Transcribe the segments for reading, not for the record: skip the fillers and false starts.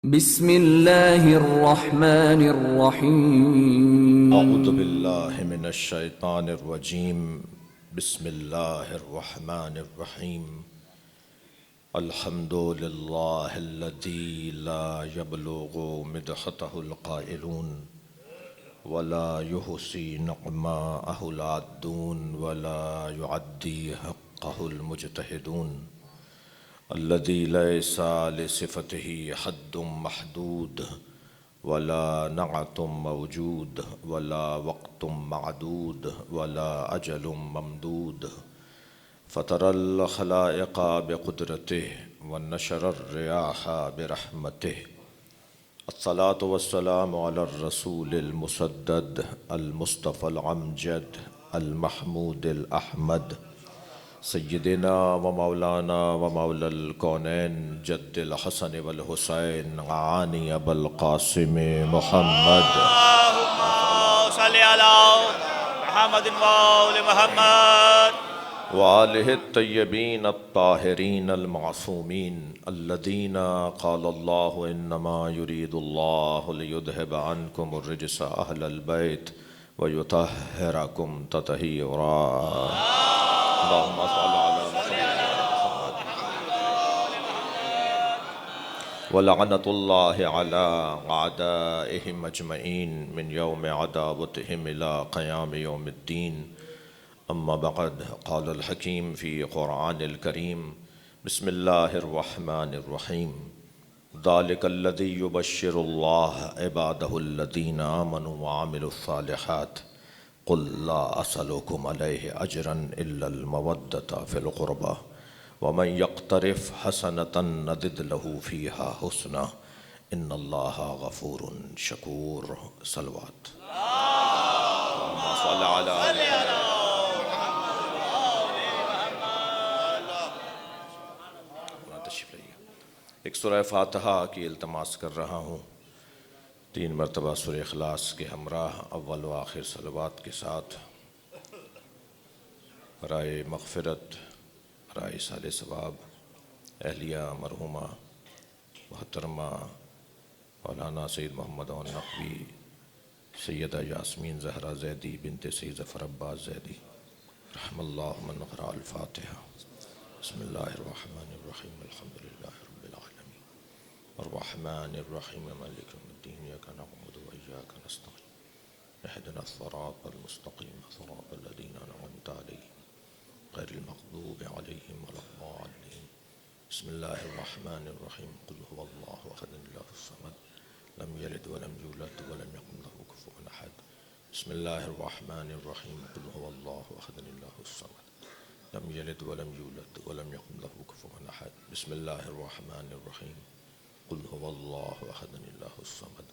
بسم اللہ الرحمن الرحیم اعوذ باللہ من الشیطان الرجیم بسم اللہ الرحمن الرحیم الحمد للہ الذی لا یبلغ مدحتہ القائلون ولا یحصی نعماءہ العادون ولا یعدی حقہ المجتہدون الذي ليس لصفته حد محدود ولا نعت موجود ولا وقت معدود ولا أجل ممدود فطر الخلائق بقدرته ونشر الرياح برحمته الصلاة والسلام على الرسول المسدد المصطفى العمجد المحمود الأحمد سیدنا و مولانا و مولا الکونین جد الحسن والحسین عانی ابو القاسم محمد اللهم صل على محمد وآل محمد وآلہ الطیبین الطاہرین المعصومین الذین قال اللہ انما يريد اللہ لیذہب عنکم الرجس اہل البیت ویطہرکم تطہیرا اللهم صل على محمد ولعنة الله على أعدائهم أجمعين من يوم عداوتهم إلى قيام يوم الدين أما بعد قال الحكيم في قرآن الكريم بسم الله الرحمن الرحيم ذلك الذي يبشر الله عباده الذين آمنوا وعملوا الصالحات قل لا أسألكم عليه أجرا إلا المودة في القربى ومن يقترف حسنة نزد له فيها حسنا إن الله غفور شكور صلوات اللهم صل على تشریف لائیے۔ ایک سورہ فاتحہ کی التماس کر رہا ہوں، 3 مرتبہ سورہ اخلاص کے ہمراہ اول و آخر صلوات کے ساتھ برائے مغفرت، برائے ایصال ثواب اہلیہ مرحومہ محترمہ مولانا سید محمد نقوی سیدہ یاسمین زہرا زیدی بنت سید ظفر عباس زیدی رحم اللہ من قرأ الفاتحہ۔ بسم اللہ الرحمن الرحیم الحمد للہ رب العالمین الرحمن الرحیم مالک یوم الدین إياك نعبد وإياك نستعين اهدنا الصراط المستقيم صراط الذين أنعمت عليهم غير المغضوب عليهم ولا الضالين بسم الله الرحمن الرحيم قل هو الله أحد الله الصمد لم يلد ولم يولد ولم يكن له كفوا أحد بسم الله الرحمن الرحيم قل هو الله أحد الله الصمد لم يلد ولم يولد ولم يكن له كفوا أحد بسم الله الرحمن الرحيم قل هو الله أحد الله الصمد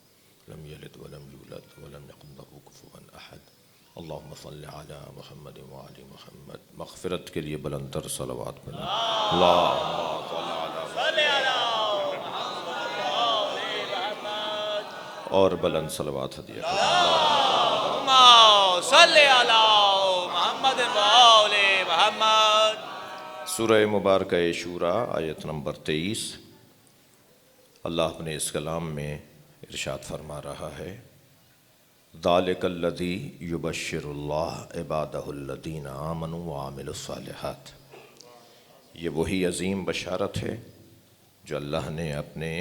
لم يلد ولم يولد ولم يكن له كفوا أحد اللهم صل على محمد وعلى محمد۔ مغفرت کے لیے بلندر صلوات پڑھیں۔ اللهم صل على محمد اور بلند صلوات ہدیہ کریں۔ اللهم صل على محمد وآل محمد۔ سورہ مبارکہ شورى آیت نمبر 23۔ اللہ اپنے اس کلام میں ارشاد فرما رہا ہے ذَلِكَ الَّذِي يُبَشِّرُ اللَّهُ عِبَادَهُ الَّذِينَ آمَنُوا وَعَمِلُوا الصَّالِحَاتِ۔ یہ وہی عظیم بشارت ہے جو اللہ نے اپنے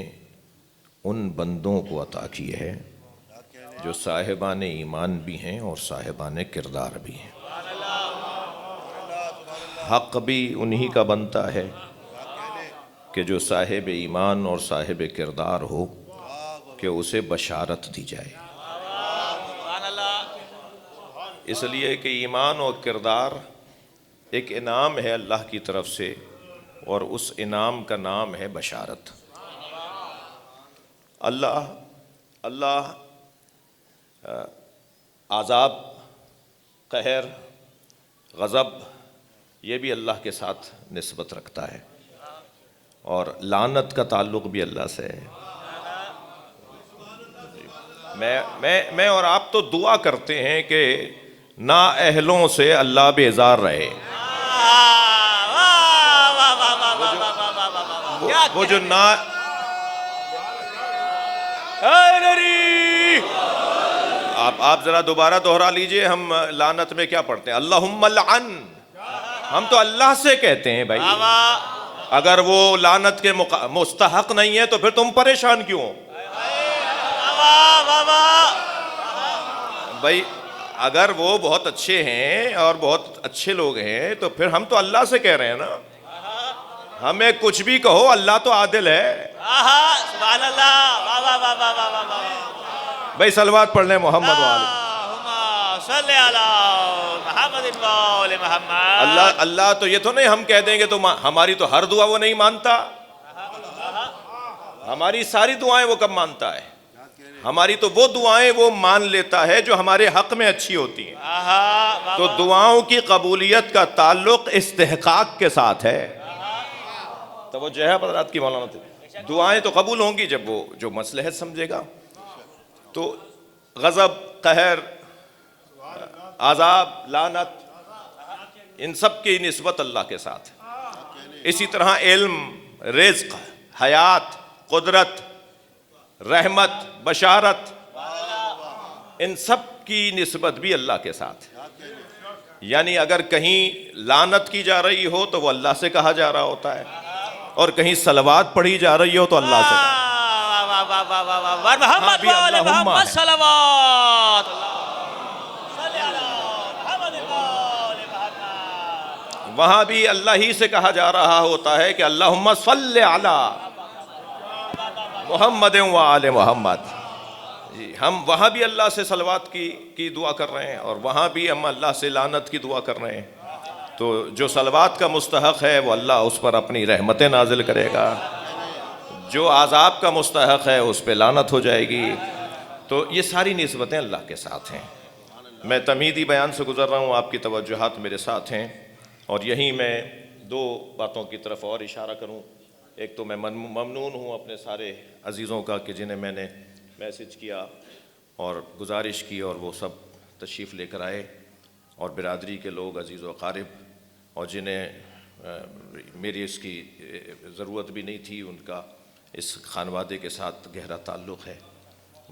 ان بندوں کو عطا کی ہے جو صاحبان ایمان بھی ہیں اور صاحبان کردار بھی ہیں۔ حق بھی انہی کا بنتا ہے کہ جو صاحب ایمان اور صاحب کردار ہو کہ اسے بشارت دی جائے، اس لیے کہ ایمان اور کردار ایک انعام ہے اللہ کی طرف سے، اور اس انعام کا نام ہے بشارت۔ اللہ عذاب، قہر، غضب یہ بھی اللہ کے ساتھ نسبت رکھتا ہے، اور لعنت کا تعلق بھی اللہ سے ہے۔ میں اور آپ تو دعا کرتے ہیں کہ نااہلوں سے اللہ بیزار رہے۔ وہ جو حیدری. آپ ذرا دوبارہ دوہرا لیجئے. ہم لعنت میں کیا پڑھتے ہیں؟ اللہم لعن. ہم تو اللہ سے کہتے ہیں بھائی. واہ اگر وہ لعنت کے مستحق نہیں ہے تو پھر تم پریشان کیوں ہو واہ واہ. بھائی؟ اگر وہ بہت اچھے ہیں اور بہت اچھے لوگ ہیں تو پھر ہم تو اللہ سے کہہ رہے ہیں نا. ہمیں کچھ بھی کہو، اللہ تو عادل ہے. سبحان اللہ. واہ واہ واہ واہ واہ واہ. بھائی صلوات پڑھ لیں محمد والے. اللہم صلی علی محمد و آل محمد. اللہ تو یہ تو نہیں ہم کہہ دیں گے تو ہماری تو ہر دعا وہ نہیں مانتا. ہماری ساری دعائیں وہ کب مانتا ہے؟ ہماری تو وہ دعائیں وہ مان لیتا ہے جو ہمارے حق میں اچھی ہوتی ہیں. تو دعاؤں کی قبولیت کا تعلق استحقاق کے ساتھ ہے. توجہ ہے حضرات کی مولانا تھی. دعائیں تو قبول ہوں گی جب وہ جو مصلحت سمجھے گا. تو غضب، قہر، عذاب، لعنت، ان سب کی نسبت اللہ کے ساتھ ہے. اسی طرح علم، رزق، حیات، قدرت، رحمت، بشارت، ان سب کی نسبت بھی اللہ کے ساتھ ہے. یعنی اگر کہیں لعنت کی جا رہی ہو تو وہ اللہ سے کہا جا رہا ہوتا ہے، اور کہیں صلوات پڑھی جا رہی ہو تو اللہ سے کہا. محمد و آل محمد صلوات. وہاں بھی اللہ ہی سے کہا جا رہا ہوتا ہے کہ اللہم صلی علی محمد و آل محمد. جی ہم وہاں بھی اللہ سے صلوات کی دعا کر رہے ہیں، اور وہاں بھی ہم اللہ سے لعنت کی دعا کر رہے ہیں. تو جو صلوات کا مستحق ہے وہ اللہ اس پر اپنی رحمتیں نازل کرے گا. جو عذاب کا مستحق ہے اس پہ لعنت ہو جائے گی. تو یہ ساری نسبتیں اللہ کے ساتھ ہیں. میں تمہیدی بیان سے گزر رہا ہوں، آپ کی توجہات میرے ساتھ ہیں. اور یہیں میں دو باتوں کی طرف اور اشارہ کروں. ایک تو میں ممنون ہوں اپنے سارے عزیزوں کا کہ جنہیں میں نے میسج کیا اور گزارش کی اور وہ سب تشریف لے کر آئے، اور برادری کے لوگ، عزیز و اقارب، اور جنہیں میری اس کی ضرورت بھی نہیں تھی، ان کا اس خانوادے کے ساتھ گہرا تعلق ہے،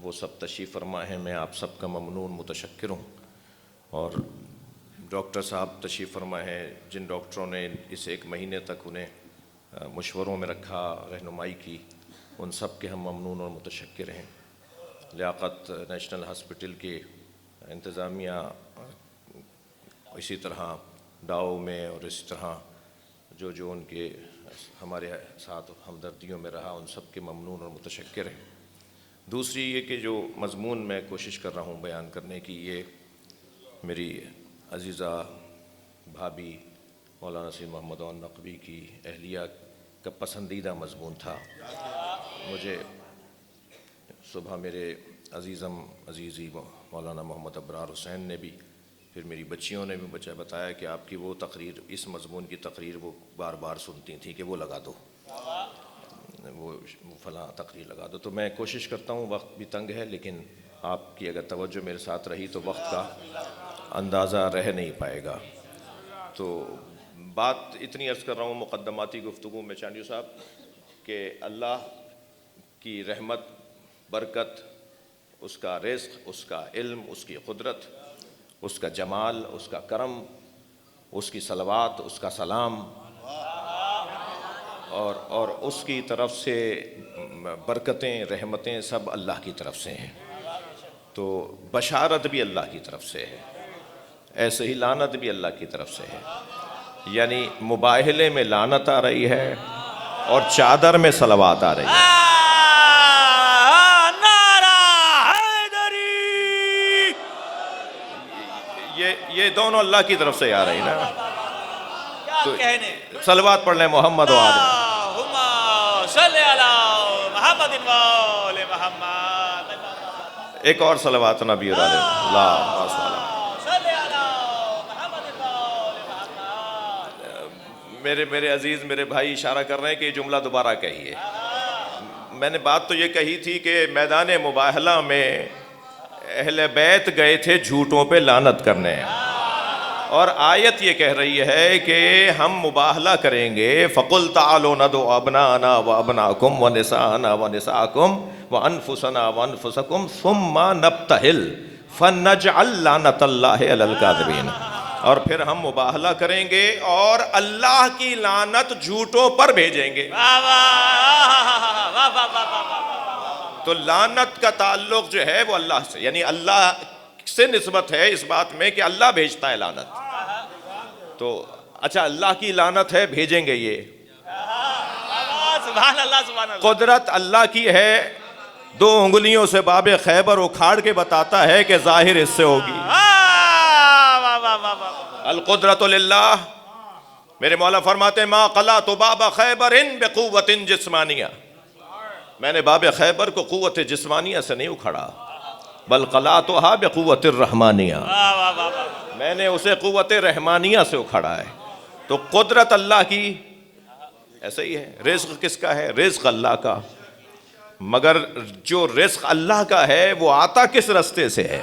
وہ سب تشریف فرما ہیں. میں آپ سب کا ممنون متشکر ہوں. اور ڈاکٹر صاحب تشریف فرما ہیں، جن ڈاکٹروں نے اس ایک مہینے تک انہیں مشوروں میں رکھا، رہنمائی کی، ان سب کے ہم ممنون اور متشکر ہیں. لیاقت نیشنل ہاسپٹل کے انتظامیہ، اسی طرح ڈاؤ میں، اور اسی طرح جو ان کے ہمارے ساتھ ہمدردیوں میں رہا، ان سب کے ممنون اور متشکر ہیں. دوسری یہ کہ جو مضمون میں کوشش کر رہا ہوں بیان کرنے کی، یہ میری عزیزہ بھابھی مولانا سید محمد نقوی کی اہلیہ کا پسندیدہ مضمون تھا. مجھے صبح میرے عزیزی مولانا محمد ابرار حسین نے بھی، پھر میری بچیوں نے بھی مجھے بتایا کہ آپ کی وہ تقریر، اس مضمون کی تقریر وہ بار بار سنتی تھیں کہ وہ لگا دو، وہ فلاں تقریر لگا دو. تو میں کوشش کرتا ہوں، وقت بھی تنگ ہے، لیکن آپ کی اگر توجہ میرے ساتھ رہی تو وقت کا اندازہ رہ نہیں پائے گا. تو بات اتنی عرض کر رہا ہوں مقدماتی گفتگو میں چانڈیو صاحب، کہ اللہ کی رحمت، برکت، اس کا رزق، اس کا علم، اس کی قدرت، اس کا جمال، اس کا کرم، اس کی صلوات، اس کا سلام، اور اس کی طرف سے برکتیں، رحمتیں سب اللہ کی طرف سے ہیں. تو بشارت بھی اللہ کی طرف سے ہے، ایسے ہی لعنت بھی اللہ کی طرف سے ہے. یعنی مباہلے میں لعنت آ رہی ہے اور چادر میں صلوات آ رہی ہے. یہ دونوں اللہ کی طرف سے آ رہی نا. تو صلوات پڑھ لیں محمد و آل صلی علی محمد و آل محمد. ایک اور صلوات نبی علیہ اللہ صلی علی محمد و آل محمد. میرے عزیز، میرے بھائی اشارہ کر رہے ہیں کہ یہ جملہ دوبارہ کہیے. میں نے بات تو یہ کہی تھی کہ میدان مباہلہ میں اہل بیت گئے تھے جھوٹوں پہ لعنت کرنے، اور آیت یہ کہہ رہی ہے کہ ہم مباہلہ کریں گے، فَقُلْ تَعَالُوا نَدْعُ أَبْنَاءَنَا وَأَبْنَاءَكُمْ وَنِسَاءَنَا وَنِسَاءَكُمْ وَأَنفُسَنَا وَأَنفُسَكُمْ ثُمَّ نَبْتَهِلْ فَنَجْعَلْ لَعْنَةَ اللَّهِ عَلَى الْكَاذِبِينَ، اور پھر ہم مباہلہ کریں گے اور اللہ کی لعنت جھوٹوں پر بھیجیں گے۔ تو لعنت کا تعلق جو ہے وہ اللہ سے، یعنی اللہ سے نسبت ہے اس بات میں کہ اللہ بھیجتا ہے لعنت۔ تو اچھا اللہ کی لعنت ہے، بھیجیں گے یہ، سبحان اللہ سبحان اللہ۔ قدرت اللہ کی ہے، دو انگلیوں سے باب خیبر اکھاڑ کے بتاتا ہے کہ ظاہر اس سے ہوگی۔ القدرت للہ، میرے مولا فرماتے ہیں ما قلعت باب خیبر بقوت جسمانیہ، میں نے باب خیبر کو قوت جسمانیہ سے نہیں اکھاڑا، بل قلعتها بقوت الرحمانیہ، میں نے اسے قوت رحمانیہ سے اکھاڑا ہے۔ تو قدرت اللہ کی ایسا ہی ہے۔ رزق کس کا ہے؟ رزق اللہ کا، مگر جو رزق اللہ کا ہے وہ آتا کس رستے سے ہے؟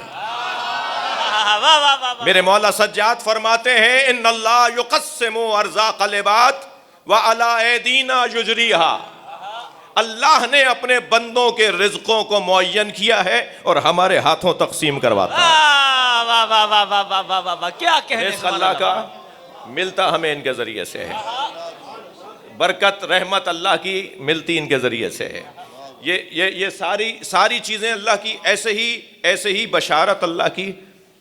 میرے مولا سجاد فرماتے ہیں ان اللہ یقسم ارزاق العباد وعلی ایدینا یجریہا، اللہ نے اپنے بندوں کے رزقوں کو معین کیا ہے اور ہمارے ہاتھوں تقسیم کرواتا ہے۔ کیا کہنے، رزق اللہ کا ملتا ہمیں ان کے ذریعے سے ہے، برکت رحمت اللہ کی ملتی ان کے ذریعے سے ہے۔ یہ ساری چیزیں اللہ کی ایسے ہی بشارت اللہ کی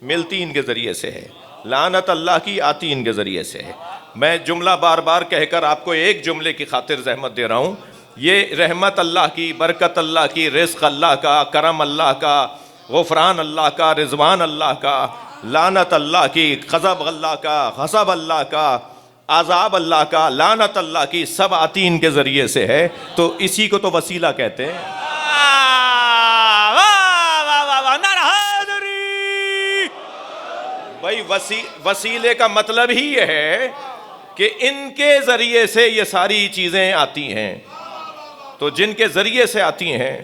ملتی ان کے ذریعے سے ہے، لعنت اللہ کی آتی ان کے ذریعے سے ہے۔ میں جملہ بار بار کہہ کر آپ کو ایک جملے کی خاطر زحمت دے رہا ہوں، یہ رحمت اللہ کی، برکت اللہ کی، رزق اللہ کا، کرم اللہ کا، غفران اللہ کا، رضوان اللہ کا، لعنت اللہ کی، غضب اللہ کا، غضب اللہ کا، عذاب اللہ کا، لعنت اللہ کی، سب آتی ان کے ذریعے سے ہے۔ تو اسی کو تو وسیلہ کہتے ہیں۔ بھائی وسیلے کا مطلب ہی یہ ہے کہ ان کے ذریعے سے یہ ساری چیزیں آتی ہیں، تو جن کے ذریعے سے آتی ہیں۔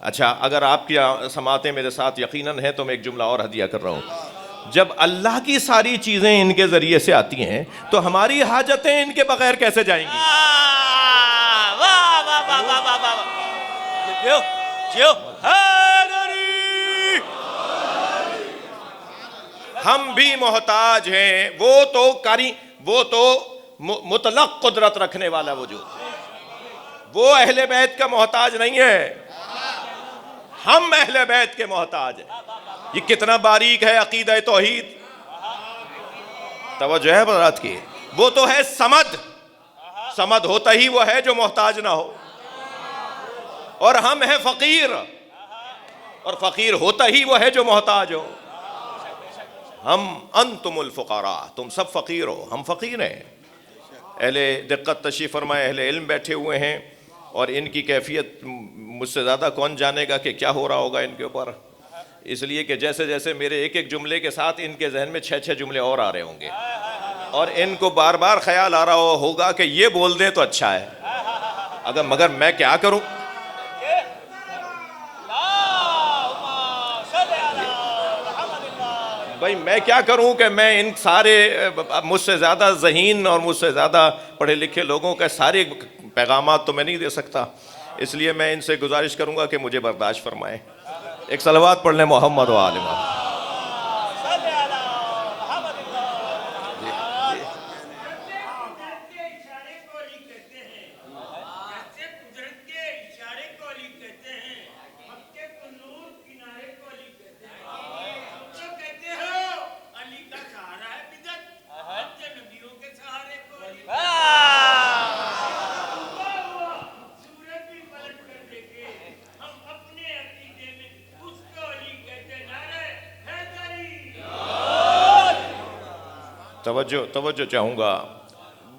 اچھا اگر آپ کی سماعتیں میرے ساتھ یقیناً ہیں تو میں ایک جملہ اور ہدیہ کر رہا ہوں، جب اللہ کی ساری چیزیں ان کے ذریعے سے آتی ہیں تو ہماری حاجتیں ان کے بغیر کیسے جائیں گی؟ ہم بھی محتاج ہیں، وہ تو مطلق قدرت رکھنے والا وجود، وہ اہل بیت کا محتاج نہیں ہے، ہم اہل بیت کے محتاج ہیں۔ یہ کتنا باریک ہے عقیدہ توحید، توجہ ہے حضرات کی۔ وہ تو ہے صمد ہوتا ہی وہ ہے جو محتاج نہ ہو، اور ہم ہیں فقیر، اور فقیر ہوتا ہی وہ ہے جو محتاج ہو۔ انتم الفقراء، تم سب فقیر ہو، ہم فقیر ہیں۔ اہل دقت تشریف فرمائے، اہل علم بیٹھے ہوئے ہیں، اور ان کی کیفیت مجھ سے زیادہ کون جانے گا کہ کیا ہو رہا ہوگا ان کے اوپر، اس لیے کہ جیسے جیسے میرے ایک جملے کے ساتھ ان کے ذہن میں 6 جملے اور آ رہے ہوں گے، اور ان کو بار بار خیال آ رہا ہوگا کہ یہ بول دیں تو اچھا ہے، مگر میں کیا کروں؟ بھائی میں کیا کروں کہ میں ان سارے مجھ سے زیادہ ذہین اور مجھ سے زیادہ پڑھے لکھے لوگوں کے سارے پیغامات تو میں نہیں دے سکتا، اس لیے میں ان سے گزارش کروں گا کہ مجھے برداشت فرمائیں۔ ایک صلوات پڑھ لیں محمد و آل محمد۔ توجہ چاہوں گا،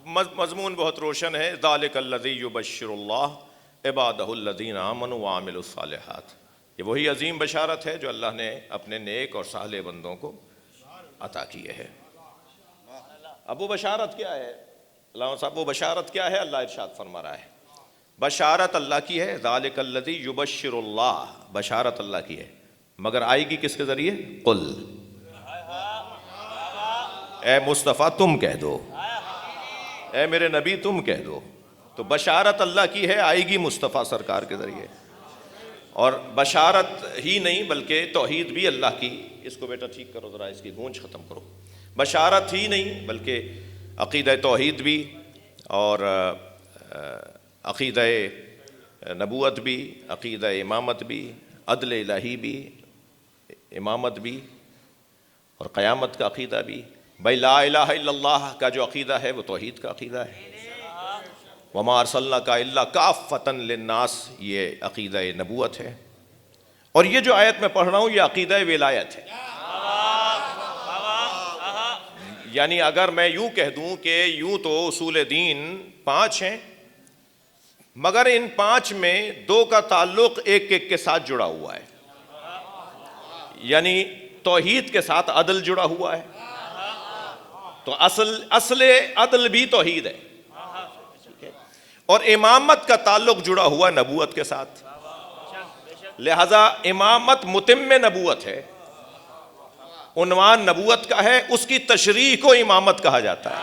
مضمون بہت روشن ہے۔ ذالک الذی یبشر اللہ عبادہ الذین آمنوا وعملوا الصالحات، یہ وہی عظیم بشارت ہے جو اللہ نے اپنے نیک اور صالح بندوں کو عطا کیے ہے۔ اب وہ بشارت کیا ہے علامہ صاحب؟ وہ بشارت کیا ہے؟ اللہ ارشاد فرما رہا ہے بشارت اللہ کی ہے، ذالک الذی یبشر اللہ، بشارت اللہ کی ہے، مگر آئے گی کس کے ذریعے؟ قل، اے مصطفیٰ تم کہہ دو، اے میرے نبی تم کہہ دو. تو بشارت اللہ کی ہے، آئے گی مصطفیٰ سرکار کے ذریعے. اور بشارت ہی نہیں بلکہ توحید بھی اللہ کی. اس کو بیٹا ٹھیک کرو ذرا، اس کی گونج ختم کرو. بشارت ہی نہیں بلکہ عقیدہ توحید بھی، اور عقیدہ نبوت بھی، عقیدہ امامت بھی، عدل الہی بھی، امامت بھی، اور قیامت کا عقیدہ بھی. بھائی لا الہ الا اللہ کا جو عقیدہ ہے وہ توحید کا عقیدہ ہے. وما ارسلناک الا کافۃ للناس، یہ عقیدہ نبوت ہے. اور یہ جو آیت میں پڑھ رہا ہوں یہ عقیدہ ولایت ہے. یعنی اگر میں یوں کہہ دوں کہ یوں تو اصول دین 5 ہیں، مگر ان 5 میں 2 کا تعلق ایک ایک کے ساتھ جڑا ہوا ہے. یعنی توحید کے ساتھ عدل جڑا ہوا ہے، تو اصل عدل بھی توحید ہے. اور امامت کا تعلق جڑا ہوا نبوت کے ساتھ، لہذا امامت متم نبوت ہے. عنوان نبوت کا ہے، اس کی تشریح کو امامت کہا جاتا ہے،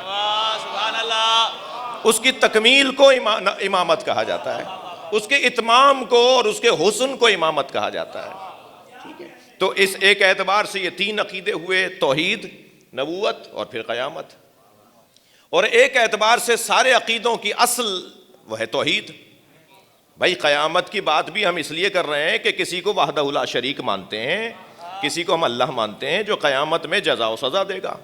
سبحان اللہ. اس کی تکمیل کو امامت کہا جاتا ہے، اس کے اتمام کو اور اس کے حسن کو امامت کہا جاتا ہے. ٹھیک ہے، تو اس ایک اعتبار سے یہ 3 عقیدے ہوئے، توحید، نبوت اور پھر قیامت. اور ایک اعتبار سے سارے عقیدوں کی اصل وہ ہے توحید. بھائی قیامت کی بات بھی ہم اس لیے کر رہے ہیں کہ کسی کو وحدہ لا شریک مانتے ہیں، کسی کو ہم اللہ مانتے ہیں جو قیامت میں جزا و سزا دے گا.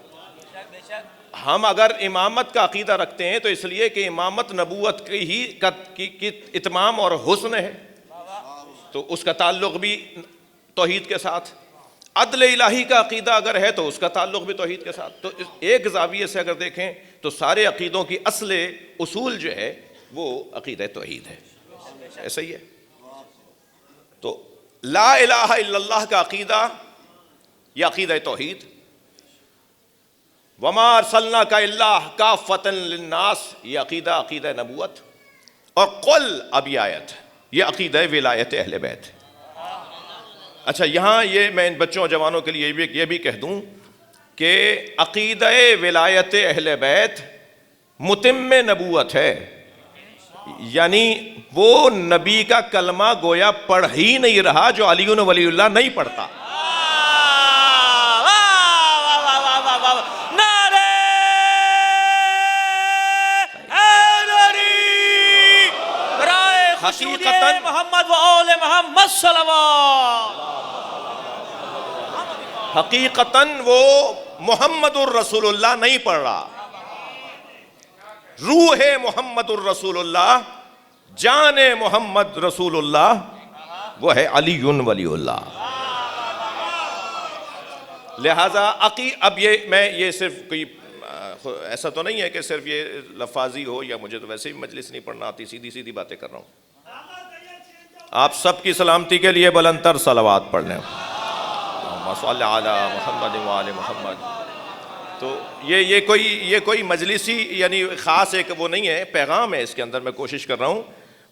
ہم اگر امامت کا عقیدہ رکھتے ہیں تو اس لیے کہ امامت نبوت کی اتمام اور حسن ہے، تو اس کا تعلق بھی توحید کے ساتھ. عدل الہی کا عقیدہ اگر ہے تو اس کا تعلق بھی توحید کے ساتھ. تو ایک زاویے سے اگر دیکھیں تو سارے عقیدوں کی اصول جو ہے وہ عقیدہ توحید ہے. ایسا ہی ہے. تو لا الہ الا اللہ کا عقیدہ یہ عقیدہ توحید. وما ارسلناک الا کافۃ للناس یہ عقیدہ نبوت. اور قل، اب یہ آیت یہ عقیدہ ولایت اہل بیت. اچھا یہاں یہ میں ان بچوں اور جوانوں کے لیے یہ بھی کہہ دوں کہ عقیدہ ولایت اہل بیت متم نبوت ہے. یعنی وہ نبی کا کلمہ گویا پڑھ ہی نہیں رہا جو علی ولی اللہ نہیں پڑھتا. حقیقتاً محمد و آل محمد صلوات، حقیقتاً وہ محمد الرسول اللہ نہیں پڑھ رہا. روح محمد الرسول اللہ، جان محمد رسول اللہ وہ ہے علی ولی اللہ. لہذا اب یہ صرف کوئی ایسا تو نہیں ہے کہ صرف یہ لفاظی ہو، یا مجھے تو ویسے بھی مجلس نہیں پڑھنا آتی، سیدھی باتیں کر رہا ہوں. آپ سب کی سلامتی کے لیے بلند تر صلوات پڑھ لیں. اللہم صل علی محمد و آل محمد. تو یہ کوئی مجلسی یعنی خاص ایک وہ نہیں ہے، پیغام ہے اس کے اندر. میں کوشش کر رہا ہوں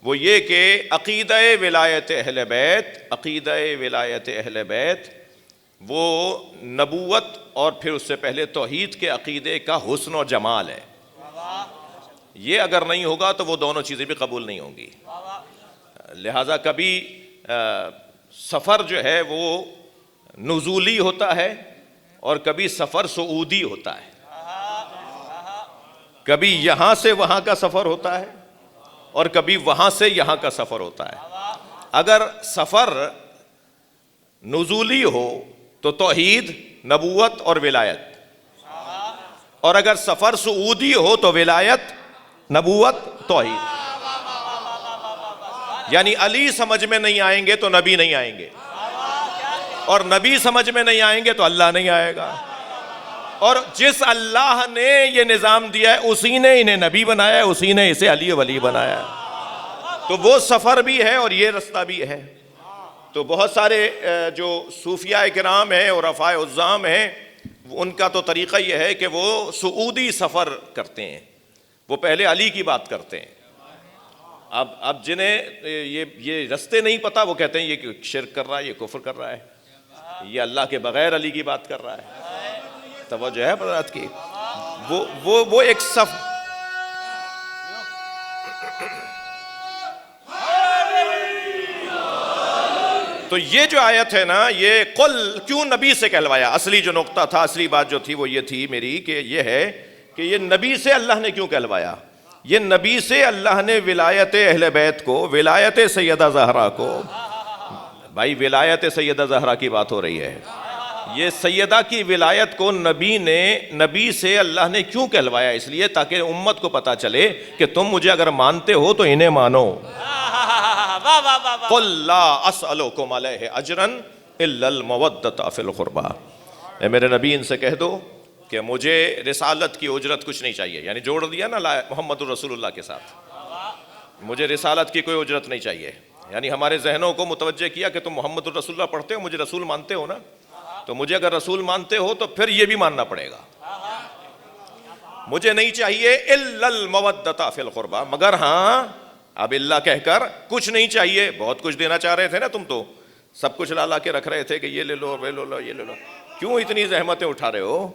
وہ یہ کہ عقیدہ ولایت اہل بیت وہ نبوت اور پھر اس سے پہلے توحید کے عقیدے کا حسن و جمال ہے. یہ اگر نہیں ہوگا تو وہ دونوں چیزیں بھی قبول نہیں ہوں گی. لہذا کبھی سفر جو ہے وہ نزولی ہوتا ہے اور کبھی سفر صعودی ہوتا ہے. کبھی یہاں سے وہاں کا سفر ہوتا ہے اور کبھی وہاں سے یہاں کا سفر ہوتا ہے. اگر سفر نزولی ہو تو توحید، نبوت اور ولایت، اور اگر سفر صعودی ہو تو ولایت، نبوت، توحید. یعنی علی سمجھ میں نہیں آئیں گے تو نبی نہیں آئیں گے، اور نبی سمجھ میں نہیں آئیں گے تو اللہ نہیں آئے گا. اور جس اللہ نے یہ نظام دیا ہے اسی نے انہیں نبی بنایا ہے، اسی نے اسے علی ولی بنایا ہے. تو وہ سفر بھی ہے اور یہ رستہ بھی ہے. تو بہت سارے جو صوفیاء کرام ہیں اور عرفاء عظام ہیں ان کا تو طریقہ یہ ہے کہ وہ صعودی سفر کرتے ہیں، وہ پہلے علی کی بات کرتے ہیں. اب جنہیں یہ رستے نہیں پتہ وہ کہتے ہیں یہ شرک کر رہا ہے، یہ کفر کر رہا ہے، یہ اللہ کے بغیر علی کی بات کر رہا ہے. توجہ ہے حضرات کی. وہ ایک صف. تو یہ جو آیت ہے نا، یہ قل کیوں نبی سے کہلوایا؟ اصلی جو نقطہ تھا، اصلی بات جو تھی وہ یہ تھی میری، کہ یہ ہے کہ یہ نبی سے اللہ نے کیوں کہلوایا. یہ نبی سے اللہ نے ولایت اہل بیت کو، ولایت سیدہ زہرا کو، بھائی ولایت سیدہ زہرا کی بات ہو رہی ہے، یہ سیدہ کی ولایت کو نبی سے اللہ نے کیوں کہلوایا؟ اس لیے تاکہ امت کو پتا چلے کہ تم مجھے اگر مانتے ہو تو انہیں مانو. قل لا اسألکم علیہ اجرا الا المودۃ فی القربى. اے میرے نبی ان سے کہہ دو کہ مجھے رسالت کی اجرت کچھ نہیں چاہیے. یعنی جوڑ دیا نا محمد الرسول اللہ کے ساتھ، مجھے رسالت کی کوئی اجرت نہیں چاہیے. یعنی ہمارے ذہنوں کو متوجہ کیا کہ تم محمد الرسول اللہ پڑھتے ہو، مجھے رسول مانتے ہو نا، تو مجھے اگر رسول مانتے ہو تو پھر یہ بھی ماننا پڑے گا. مجھے نہیں چاہیے الا المودۃ فی القربى، مگر ہاں اب اللہ کہہ کر کچھ نہیں چاہیے. بہت کچھ دینا چاہ رہے تھے نا تم، تو سب کچھ لا کے رکھ رہے تھے کہ یہ لے لو، وہ لے لو، یہ لے لو. کیوں اتنی زحمتیں اٹھا رہے ہو؟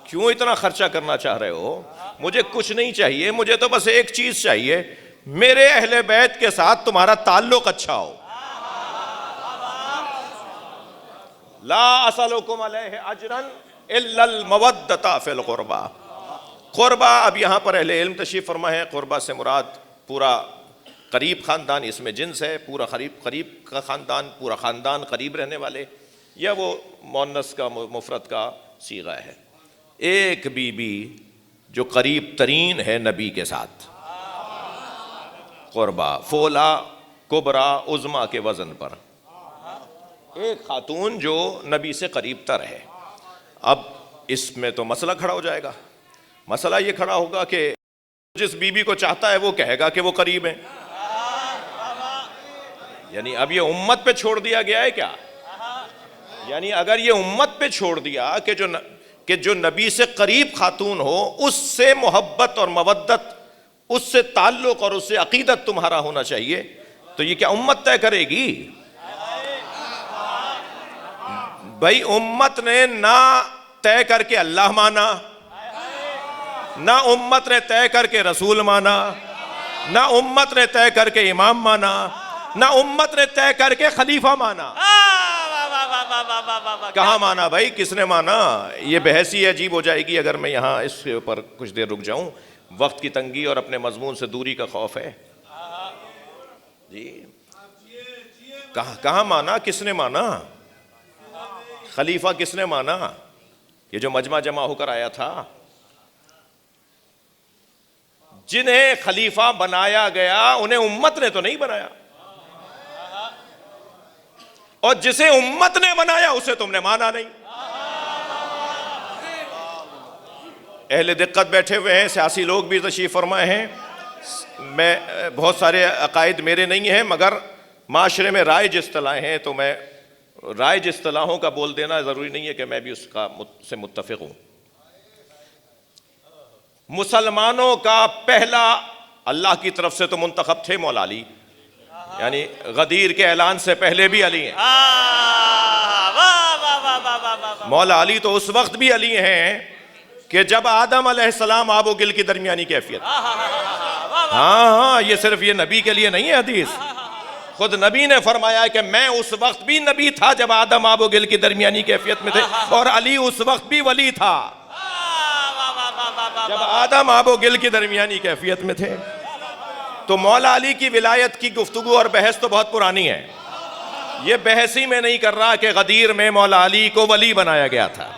کیوں اتنا خرچہ کرنا چاہ رہے ہو؟ مجھے کچھ نہیں چاہیے، مجھے تو بس ایک چیز چاہیے، میرے اہل بیت کے ساتھ تمہارا تعلق اچھا ہو. لا اسألکم علیہ اجرا الا المودۃ فی القربى. قربہ، اب یہاں پر اہل علم تشریف فرما ہے، قربہ سے مراد پورا قریب خاندان، اس میں جنس ہے، پورا قریب کا خاندان، پورا خاندان قریب رہنے والے، یا وہ مؤنث کا مفرد کا صیغہ ہے. ایک بی بی جو قریب ترین ہے نبی کے ساتھ، قربہ فولا کبرا عظما کے وزن پر، ایک خاتون جو نبی سے قریب تر ہے. اب اس میں تو مسئلہ کھڑا ہو جائے گا. مسئلہ یہ کھڑا ہوگا کہ جس بی بی کو چاہتا ہے وہ کہے گا کہ وہ قریب ہیں. یعنی اب یہ امت پہ چھوڑ دیا گیا ہے کیا؟ یعنی اگر یہ امت پہ چھوڑ دیا کہ جو نبی سے قریب خاتون ہو اس سے محبت اور مودت، اس سے تعلق اور اس سے عقیدت تمہارا ہونا چاہیے، تو یہ کیا امت طے کرے گی؟ بھائی امت نے نہ طے کر کے اللہ مانا، نہ امت نے طے کر کے رسول مانا، نہ امت نے طے کر کے امام مانا، نہ امت نے طے کر کے خلیفہ مانا. کہاں مانا بھائی؟ کس نے مانا؟ یہ بحث ہی عجیب ہو جائے گی اگر میں یہاں اس کے اوپر کچھ دیر رک جاؤں. وقت کی تنگی اور اپنے مضمون سے دوری کا خوف ہے جی. کہاں مانا؟ کس نے مانا؟ خلیفہ کس نے مانا؟ یہ جو مجمع جمع ہو کر آیا تھا، جنہیں خلیفہ بنایا گیا انہیں امت نے تو نہیں بنایا، اور جسے امت نے بنایا اسے تم نے مانا نہیں. اہل دقت بیٹھے ہوئے ہیں، سیاسی لوگ بھی تشریف فرمائے ہیں. میں بہت سارے عقائد میرے نہیں ہیں، مگر معاشرے میں رائج اصطلاحیں ہیں، تو میں رائج اصطلاحوں کا بول دینا ضروری نہیں ہے کہ میں بھی اس کا سے متفق ہوں. مسلمانوں کا پہلا اللہ کی طرف سے تو منتخب تھے مولا علی، یعنی غدیر کے اعلان سے پہلے بھی علی ہیں. مولا علی تو اس وقت بھی علی ہیں کہ جب آدم علیہ السلام آب و گل کی درمیانی کیفیت. ہاں یہ صرف یہ نبی کے لیے نہیں ہے حدیث، خود نبی نے فرمایا کہ میں اس وقت بھی نبی تھا جب آدم آب و گل کی درمیانی کیفیت میں تھے، اور علی اس وقت بھی ولی تھا جب آدم آب و گل کی درمیانی کیفیت میں تھے. تو مولا علی کی ولایت کی گفتگو اور بحث تو بہت پرانی ہے. یہ بحث ہی میں نہیں کر رہا کہ غدیر میں مولا علی کو ولی بنایا گیا تھا.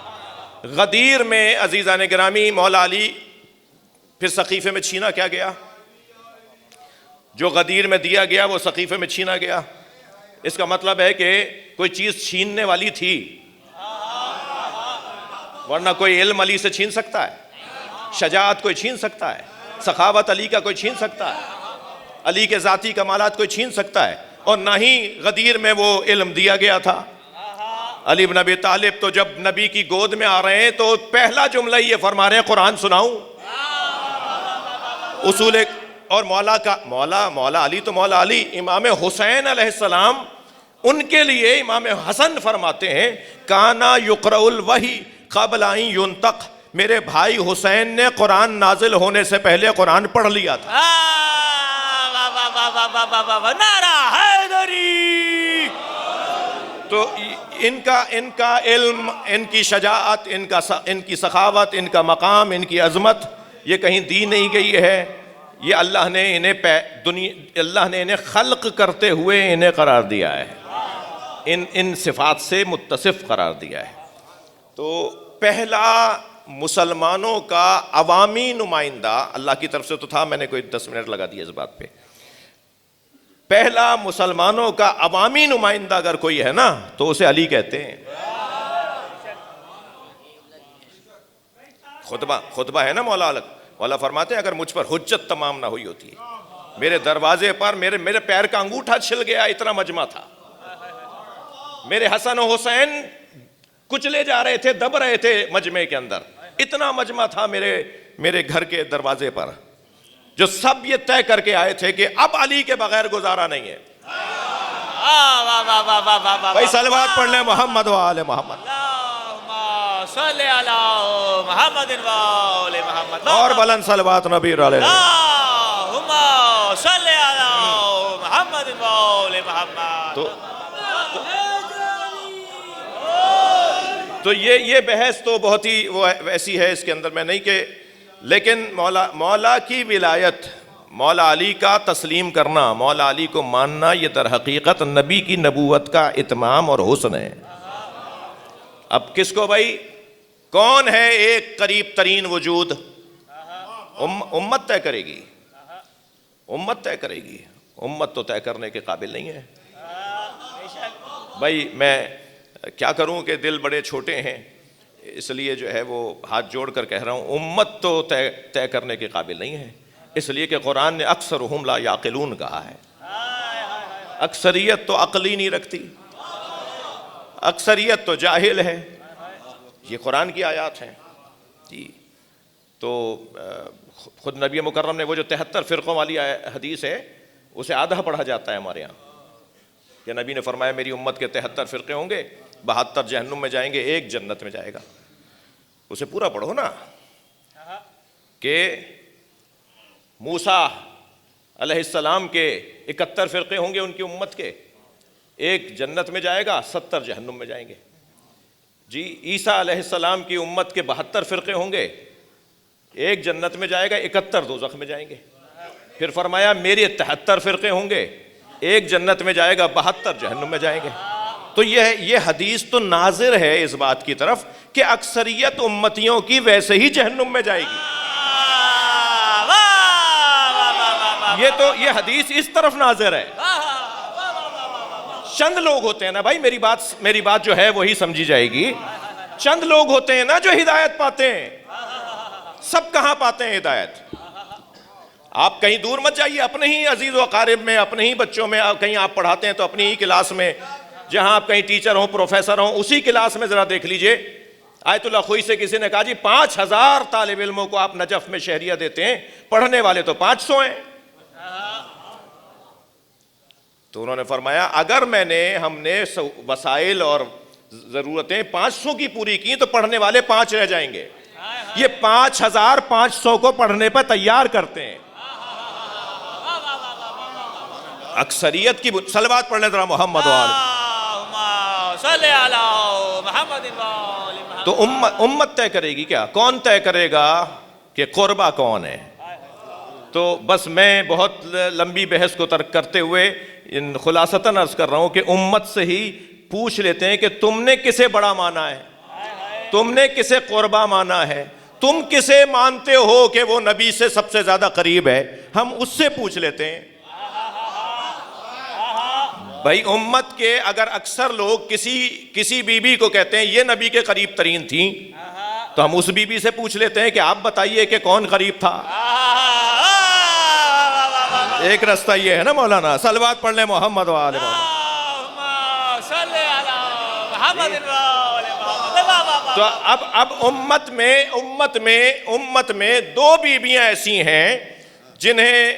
غدیر میں عزیزان گرامی مولا علی پھر سقیفے میں چھینا کیا گیا؟ جو غدیر میں دیا گیا وہ سقیفے میں چھینا گیا. اس کا مطلب ہے کہ کوئی چیز چھیننے والی تھی، ورنہ کوئی علم علی سے چھین سکتا ہے؟ شجاعت کوئی چھین سکتا ہے؟ سخاوت علی کا کوئی چھین سکتا ہے؟ علی کے ذاتی کمالات کوئی چھین سکتا ہے؟ اور نہ ہی غدیر میں وہ علم دیا گیا تھا. علی بن ابی طالب تو جب نبی کی گود میں آ رہے ہیں تو پہلا جملہ یہ فرما رہے ہیں قرآن سناؤں. اصول اور مولا علی تو مولا علی. امام حسین علیہ السلام ان کے لیے امام حسن فرماتے ہیں کانا یقرأ الوحی قبل ان ینطق میرے بھائی حسین نے قرآن نازل ہونے سے پہلے قرآن پڑھ لیا تھا. نعرہ حیدری. تو ان کا علم، ان کی شجاعت، ان کی سخاوت، ان کا مقام، ان کی عظمت یہ کہیں دی نہیں گئی ہے. یہ اللہ نے انہیں خلق کرتے ہوئے انہیں قرار دیا ہے، ان صفات سے متصف قرار دیا ہے. تو پہلا مسلمانوں کا عوامی نمائندہ اللہ کی طرف سے تو تھا، میں نے کوئی 10 منٹ لگا دیا اس بات پہ. پہلا مسلمانوں کا عوامی نمائندہ اگر کوئی ہے نا تو اسے علی کہتے ہیں. خطبہ ہے نا مولا فرماتے ہیں اگر مجھ پر حجت تمام نہ ہوئی ہوتی، میرے دروازے پر میرے پیر کا انگوٹھا چھل گیا، اتنا مجمع تھا. میرے حسن و حسین کچلے جا رہے تھے، دب رہے تھے مجمع کے اندر، اتنا مجمع تھا میرے گھر کے دروازے پر، جو سب یہ طے کر کے آئے تھے کہ اب علی کے بغیر گزارا نہیں ہے. بھائی صلوات پڑھ لیں محمد و آل محمد. صلی علی محمد و آل محمد. اور بلند صلوات نبی علیہ. اللہم صلی علی محمد و آل محمد. تو یہ بحث تو بہت ہی ویسی ہے، اس کے اندر میں نہیں کہ، لیکن مولا کی ولایت، مولا علی کا تسلیم کرنا، مولا علی کو ماننا، یہ در حقیقت نبی کی نبوت کا اتمام اور حسن ہے. اب کس کو بھائی، کون ہے ایک قریب ترین وجود؟ امت طے کرے گی، امت طے کرے گی. امت تو طے کرنے کے قابل نہیں ہے. بھائی میں کیا کروں کہ دل بڑے چھوٹے ہیں، اس لیے جو ہے وہ ہاتھ جوڑ کر کہہ رہا ہوں، امت تو طے کرنے کے قابل نہیں ہے، اس لیے کہ قرآن نے اکثرہم لا یعقلون کہا ہے. اکثریت تو عقل ہی نہیں رکھتی، اکثریت تو جاہل ہے. یہ قرآن کی آیات ہیں جی. تو خود نبی مکرم نے وہ جو 73 فرقوں والی حدیث ہے اسے آدھا پڑھا جاتا ہے ہمارے یہاں، کہ نبی نے فرمایا میری امت کے 73 فرقے ہوں گے، 72 جہنم میں جائیں گے، ایک جنت میں جائے گا. اسے پورا پڑھو نا، کہ موسیٰ علیہ السلام کے 71 فرقے ہوں گے ان کی امت کے، ایک جنت میں جائے گا، 70 جہنم میں جائیں گے. جی عیسیٰ علیہ السلام کی امت کے 72 فرقے ہوں گے، ایک جنت میں جائے گا، 71 دوزخ میں جائیں گے. پھر فرمایا میرے 73 فرقے ہوں گے، ایک جنت میں جائے گا، 72 جہنم میں جائیں گے. تو یہ حدیث تو ناظر ہے اس بات کی طرف کہ اکثریت امتیوں کی ویسے ہی جہنم میں جائے گی. یہ حدیث اس طرف ناظر ہے. چند لوگ ہوتے ہیں نا بھائی، میری بات جو ہے وہی سمجھی جائے گی. چند لوگ ہوتے ہیں نا جو ہدایت پاتے ہیں. سب کہاں پاتے ہیں ہدایت؟ آپ کہیں دور مت جائیے، اپنے ہی عزیز و اقارب میں، اپنے ہی بچوں میں، کہیں آپ پڑھاتے ہیں تو اپنی ہی کلاس میں، جہاں آپ کہیں ٹیچر ہوں، پروفیسر ہوں، اسی کلاس میں ذرا دیکھ لیجئے. آیت اللہ خوئی سے کسی نے کہا جی 5000 طالب علموں کو آپ نجف میں شہریہ دیتے ہیں، پڑھنے والے تو 500 ہیں. تو انہوں نے فرمایا اگر ہم نے وسائل اور ضرورتیں 500 کی پوری کی تو پڑھنے والے 5 رہ جائیں گے. یہ 5500 کو پڑھنے پر تیار کرتے ہیں. اکثریت کی صلوات پڑھ لیں ذرا محمد و آل. تو امت طے کرے گی کیا؟ کون طے کرے گا کہ قربہ کون ہے؟ تو بس میں بہت لمبی بحث کو ترک کرتے ہوئے خلاصتاً عرض کر رہا ہوں کہ امت سے ہی پوچھ لیتے ہیں کہ تم نے کسے بڑا مانا ہے، تم نے کسے قربہ مانا ہے، تم کسے مانتے ہو کہ وہ نبی سے سب سے زیادہ قریب ہے. ہم اس سے پوچھ لیتے ہیں. بھائی امت کے اگر اکثر لوگ کسی بی بی کو کہتے ہیں یہ نبی کے قریب ترین تھیں، تو ہم اس بی بی سے پوچھ لیتے ہیں کہ آپ بتائیے کہ کون قریب تھا. ایک رستہ یہ ہے نا مولانا. صلوات پڑھ لیں محمد و آل محمد. تو اب امت میں 2 بیویاں ایسی ہیں جنہیں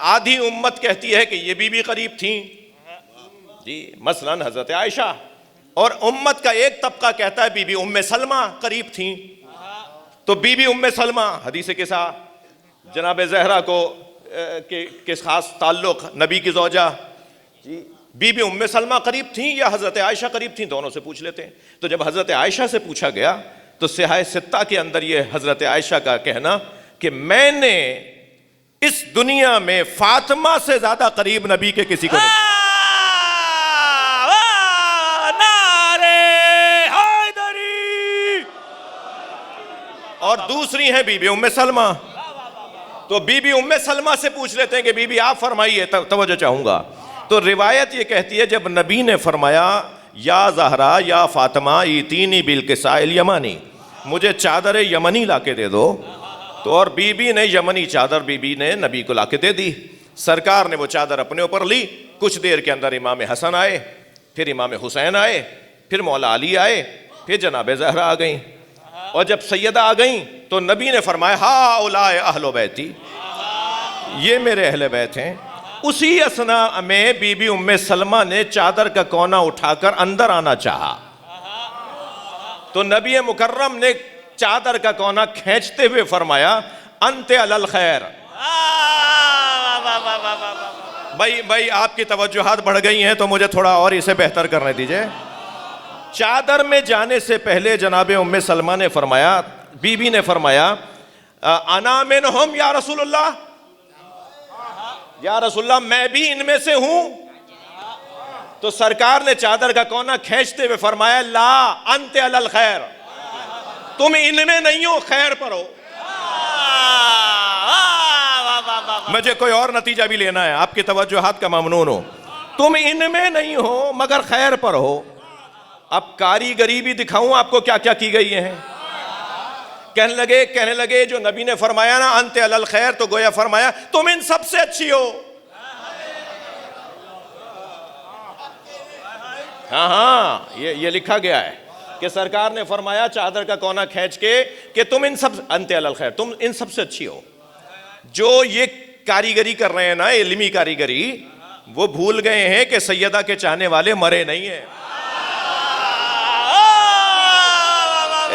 آدھی امت کہتی ہے کہ یہ بیوی قریب تھیں جی، مثلا حضرت عائشہ، اور امت کا ایک طبقہ کہتا ہے بی بی ام سلمہ قریب تھیں. تو بی بی ام سلمہ، حدیث قصہ جناب زہرا کو کے خاص تعلق، نبی کی زوجہ، جی بی بی ام سلمہ قریب تھیں یا حضرت عائشہ قریب تھیں؟ دونوں سے پوچھ لیتے ہیں۔ تو جب حضرت عائشہ سے پوچھا گیا تو صحاح ستہ کے اندر یہ حضرت عائشہ کا کہنا کہ میں نے اس دنیا میں فاطمہ سے زیادہ قریب نبی کے کسی کو نہیں۔ اور دوسری ہیں بی بی ام سلمہ۔ تو بی بی ام سلمہ سے پوچھ لیتے ہیں کہ بی بی آپ فرمائیے، توجہ چاہوں گا۔ تو روایت یہ کہتی ہے جب نبی نے فرمایا یا زہرا یا فاطمہ ایتینی بالکساء الیمانی، مجھے چادر یمنی لا کے دے دو، تو اور بی بی نے یمنی چادر بی بی نے نبی کو لا کے دے دی۔ سرکار نے وہ چادر اپنے اوپر لی، کچھ دیر کے اندر امام حسن آئے، پھر امام حسین آئے، پھر مولا علی آئے، پھر جناب زہرا آ گئیں، اور جب سیدہ آ گئیں تو نبی نے فرمایا ہا اولائے اہل بیتی، یہ میرے اہل بیت ہیں۔ اسی اثناء میں بی بی ام سلمہ نے چادر کا کونا اٹھا کر اندر آنا چاہا، تو نبی مکرم نے چادر کا کونا کھینچتے ہوئے فرمایا انت علی الخیر۔ بھائی آپ کی توجہات بڑھ گئی ہیں تو مجھے تھوڑا اور اسے بہتر کرنے دیجئے۔ چادر میں جانے سے پہلے جناب ام سلمہ نے فرمایا، بی بی نے فرمایا انا منہم یا رسول اللہ، یا رسول اللہ میں بھی ان میں سے ہوں۔ تو سرکار نے چادر کا کونا کھینچتے ہوئے فرمایا لا انت علی الخیر، تم ان میں نہیں ہو، خیر پر ہو۔ مجھے کوئی اور نتیجہ بھی لینا ہے، آپ کی توجہات کا ممنون ہو۔ تم ان میں نہیں ہو مگر خیر پر ہو۔ اب کاریگری بھی دکھاؤں آپ کو کیا کیا کی گئی ہے۔ کہنے لگے جو نبی نے فرمایا نا انت علی الخیر، تو گویا فرمایا تم ان سب سے اچھی ہو۔ ہاں یہ لکھا گیا ہے کہ سرکار نے فرمایا چادر کا کونا کھینچ کے کہ تم ان سب انت علی الخیر، تم ان سب سے اچھی ہو۔ جو یہ کاریگری کر رہے ہیں نا، علمی کاریگری، وہ بھول گئے ہیں کہ سیدہ کے چاہنے والے مرے نہیں ہیں۔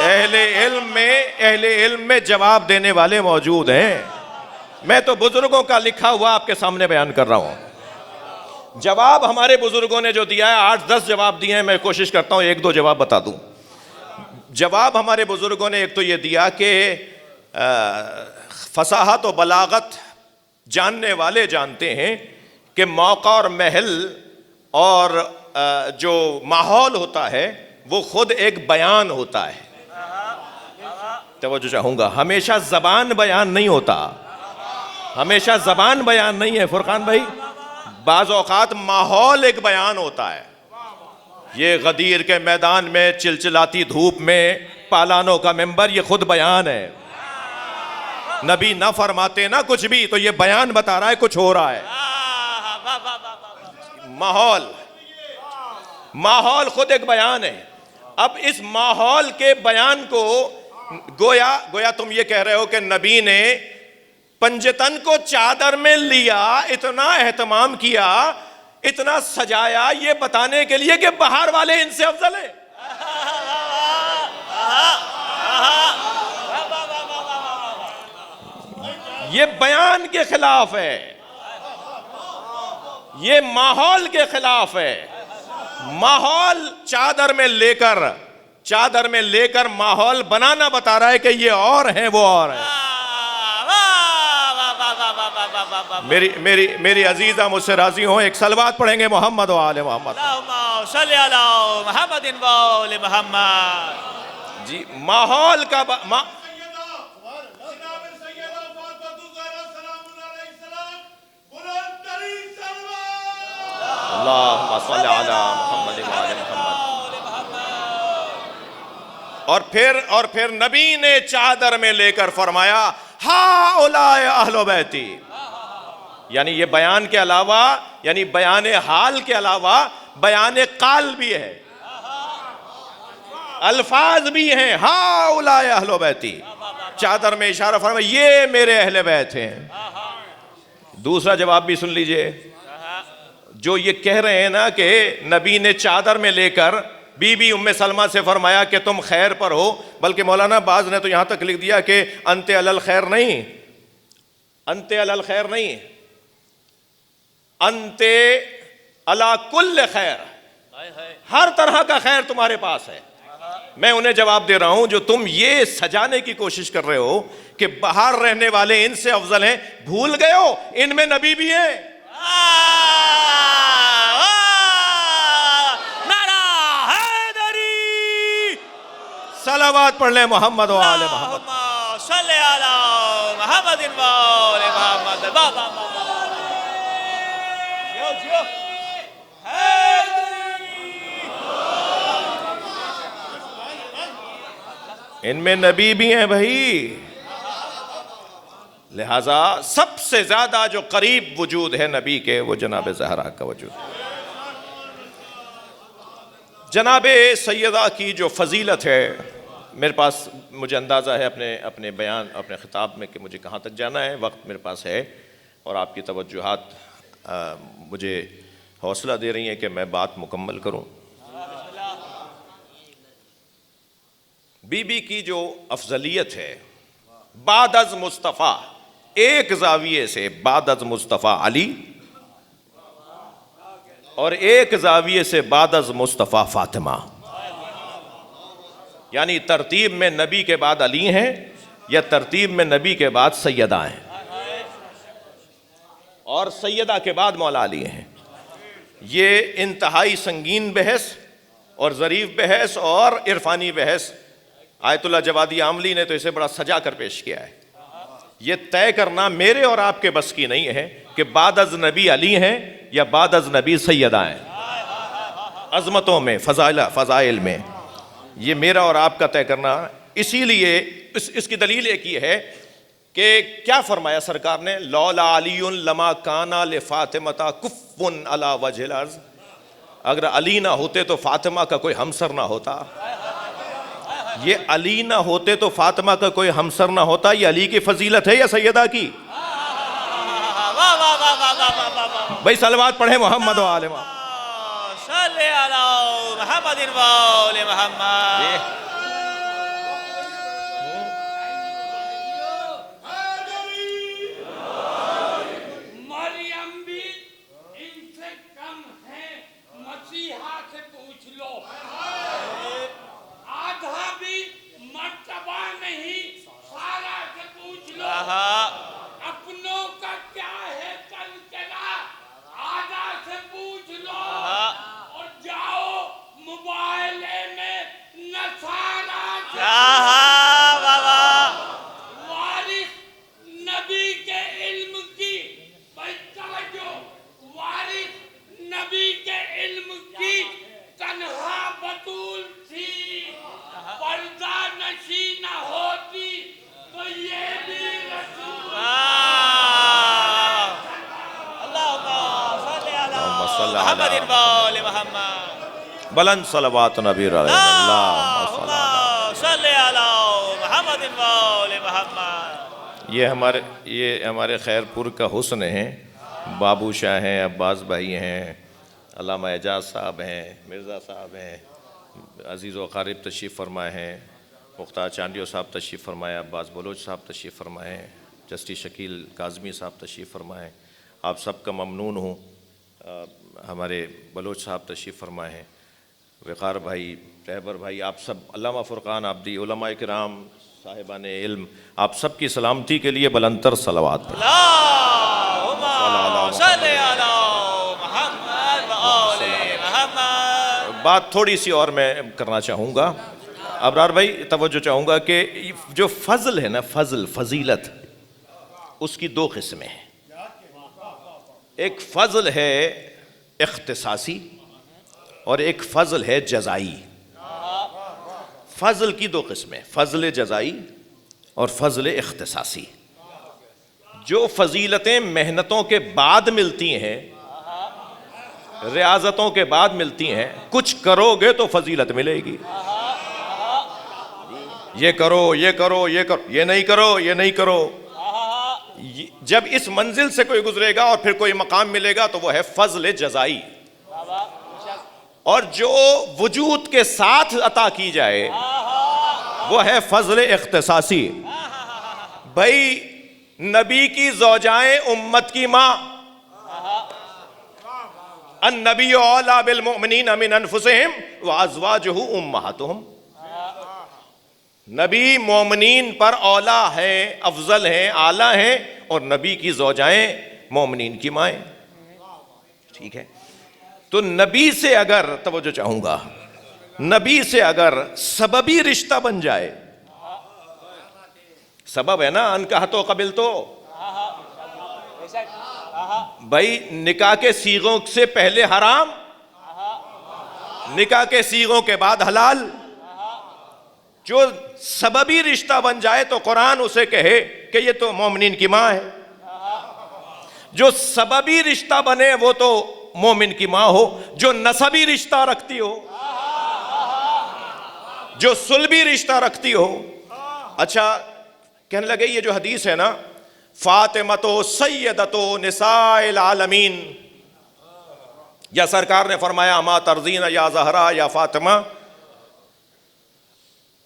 اہل علم میں جواب دینے والے موجود ہیں۔ میں تو بزرگوں کا لکھا ہوا آپ کے سامنے بیان کر رہا ہوں۔ جواب ہمارے بزرگوں نے جو دیا ہے، 8-10 جواب دیے ہیں، میں کوشش کرتا ہوں 1-2 جواب بتا دوں۔ جواب ہمارے بزرگوں نے ایک تو یہ دیا کہ فصاحت و بلاغت جاننے والے جانتے ہیں کہ موقع اور محل اور جو ماحول ہوتا ہے وہ خود ایک بیان ہوتا ہے۔ توجہ چاہوں گا، ہمیشہ زبان بیان نہیں ہوتا، ہمیشہ زبان بیان نہیں ہے فرقان بھائی، بعض اوقات ماحول ایک بیان ہوتا ہے۔ یہ غدیر کے میدان میں چلچلاتی دھوپ میں پالانوں کا ممبر، یہ خود بیان ہے۔ نبی نہ فرماتے نہ کچھ بھی، تو یہ بیان بتا رہا ہے کچھ ہو رہا ہے۔ ماحول خود ایک بیان ہے۔ اب اس ماحول کے بیان کو گویا تم یہ کہہ رہے ہو کہ نبی نے پنجتن کو چادر میں لیا، اتنا اہتمام کیا، اتنا سجایا، یہ بتانے کے لیے کہ باہر والے ان سے افضل ہیں۔ یہ بیان کے خلاف ہے، یہ ماحول کے خلاف ہے۔ ماحول چادر میں لے کر ماحول بنانا بتا رہا ہے کہ یہ اور ہیں، وہ اور ہیں۔ میری عزیزہ مجھ سے راضی ہوں، ایک صلوات پڑھیں گے محمد و آل محمد۔ اللہم صلی علی محمد و آل محمد۔ جی ماحول کا اللہم صلی علی محمد و آل محمد۔ اور پھر نبی نے چادر میں لے کر فرمایا ہا اولائے اہل بیتی، یعنی یہ بیان کے علاوہ، یعنی بیان حال کے علاوہ بیان قال بھی ہے، الفاظ بھی ہیں۔ ہا اولائے اہل بیتی، چادر میں اشارہ فرمایا یہ میرے اہل بیت ہیں۔ دوسرا جواب بھی سن لیجئے، جو یہ کہہ رہے ہیں نا کہ نبی نے چادر میں لے کر بی بی ام سلمہ سے فرمایا کہ تم خیر پر ہو، بلکہ مولانا بعض نے تو یہاں تک لکھ دیا کہ انت علی الخیر نہیں، انت علی الخیر نہیں، انت علی کل خیر، ہر طرح کا خیر تمہارے پاس ہے۔ میں انہیں جواب دے رہا ہوں جو تم یہ سجانے کی کوشش کر رہے ہو کہ باہر رہنے والے ان سے افضل ہیں، بھول گئے ہو ان میں نبی بھی ہیں۔ صلوات پڑھ لیں محمد و آل محمد۔ صلی علی محمد و آل محمد۔ ان میں نبی بھی ہیں بھائی، لہذا سب سے زیادہ جو قریب وجود ہے نبی کے وہ جناب زہرا کا وجود ہے۔ جناب سیدہ کی جو فضیلت ہے، میرے پاس مجھے اندازہ ہے اپنے بیان اپنے خطاب میں کہ مجھے کہاں تک جانا ہے، وقت میرے پاس ہے اور آپ کی توجہات مجھے حوصلہ دے رہی ہیں کہ میں بات مکمل کروں۔ بی بی کی جو افضلیت ہے بعد از مصطفیٰ، ایک زاویے سے بعد از مصطفیٰ علی اور ایک زاویے سے بعد از مصطفیٰ فاطمہ، یعنی ترتیب میں نبی کے بعد علی ہیں یا ترتیب میں نبی کے بعد سیدہ ہیں اور سیدہ کے بعد مولا علی ہیں۔ یہ انتہائی سنگین بحث اور ظریف بحث اور عرفانی بحث آیت اللہ جوادی عاملی نے تو اسے بڑا سجا کر پیش کیا ہے۔ یہ طے کرنا میرے اور آپ کے بس کی نہیں ہے کہ بعد از نبی علی ہیں یا بعد از نبی سیدہ ہیں، عظمتوں میں فضائل میں یہ میرا اور آپ کا طے کرنا۔ اسی لیے اس کی دلیل ایک یہ ہے کہ کیا فرمایا سرکار نے، لولا علی لما کانا لفاطمہ کف علی وجہ الارض، اگر علی نہ ہوتے تو فاطمہ کا کوئی ہمسر نہ ہوتا۔ یہ علی نہ ہوتے تو فاطمہ کا کوئی ہمسر نہ ہوتا، یہ علی کی فضیلت ہے یا سیدہ کی؟ بھائی صلوات پڑھیں محمد و آل محمد۔ صلی علی محمد و آل محمد۔ مریم بھی ان سے کم ہے، مسیحا سے پوچھ لو۔ آدھا بھی مرتبہ نہیں، سارا سے پوچھ لو۔ اپنوں کا کیا ہے چل چلا، آدھا سے پوچھ لو۔ اور جاؤ موبائلے میں نصارہ سے وارث نبی کے علم کی، بھائی توجہ، وارث نبی کے علم کی تنہا بطول تھی، پردہ نشی نہ ہوتی تو یہ بھی رسول۔ اللہم صلی علی محمد و آل محمد۔ بلند صلوات نبی علیہ اللہم صلی علی محمد و آل محمد۔ یہ ہمارے خیر پور کا حسن ہے، بابو شاہ ہیں، عباس بھائی ہیں، علامہ اعجاز صاحب ہیں، مرزا صاحب ہیں، عزیز و اقارب تشریف فرمائے ہیں، مختار چاندیو صاحب تشریف فرمائے، عباس بلوچ صاحب تشریف فرمائے ہیں، جسٹس شکیل کاظمی صاحب تشریف فرمائے ہیں۔ آپ سب کا ممنون ہوں۔ ہمارے بلوچ صاحب تشریف فرمائے ہیں، وقار بھائی، رہبر بھائی، آپ سب، علامہ فرقان عابدی، علماء کرام، صاحبان علم، آپ سب کی سلامتی کے لیے بلندتر صلوات پڑھیں۔ اللہم صلی علی محمد و آل محمد۔ بات تھوڑی سی اور میں کرنا چاہوں گا، ابرار بھائی توجہ چاہوں گا کہ جو فضل ہے نا، فضیلت، اس کی دو قسمیں ہیں۔ ایک فضل ہے اختصاصی اور ایک فضل ہے جزائی۔ فضل کی دو قسمیں، فضل جزائی اور فضل اختصاصی۔ جو فضیلتیں محنتوں کے بعد ملتی ہیں، ریاضتوں کے بعد ملتی ہیں، کچھ کرو گے تو فضیلت ملے گی۔ یہ کرو، یہ کرو، یہ کرو، یہ نہیں کرو، یہ نہیں کرو۔ جب اس منزل سے کوئی گزرے گا اور پھر کوئی مقام ملے گا تو وہ ہے فضل جزائی۔ اور جو وجود کے ساتھ عطا کی جائے وہ ہے فضل اختصاصی. بھائی نبی کی زوجائیں امت کی ماں. النبی اولیٰ بالمؤمنین من انفسہم وازواجہ امہاتہم. نبی مومنین پر اولیٰ ہیں، افضل ہیں، اعلیٰ ہیں، اور نبی کی زوجائیں مومنین کی مائیں. ٹھیک ہے. تو نبی سے اگر توجہ چاہوں گا، نبی سے اگر سببی رشتہ بن جائے، سبب ہے نا انکحہ تو قبل تو، بھائی نکاح کے صیغوں سے پہلے حرام، نکاح کے صیغوں کے بعد حلال. جو سببی رشتہ بن جائے تو قرآن اسے کہے کہ یہ تو مومنین کی ماں ہے. جو سببی رشتہ بنے وہ تو مومن کی ماں ہو. جو نسبی رشتہ رکھتی ہو، جو صلبی رشتہ رکھتی ہو. اچھا کہنے لگے یہ جو حدیث ہے نا، فاطمہ سیدۃ نساء العالمین، یا سرکار نے فرمایا اما ترضین یا زہرا یا فاطمہ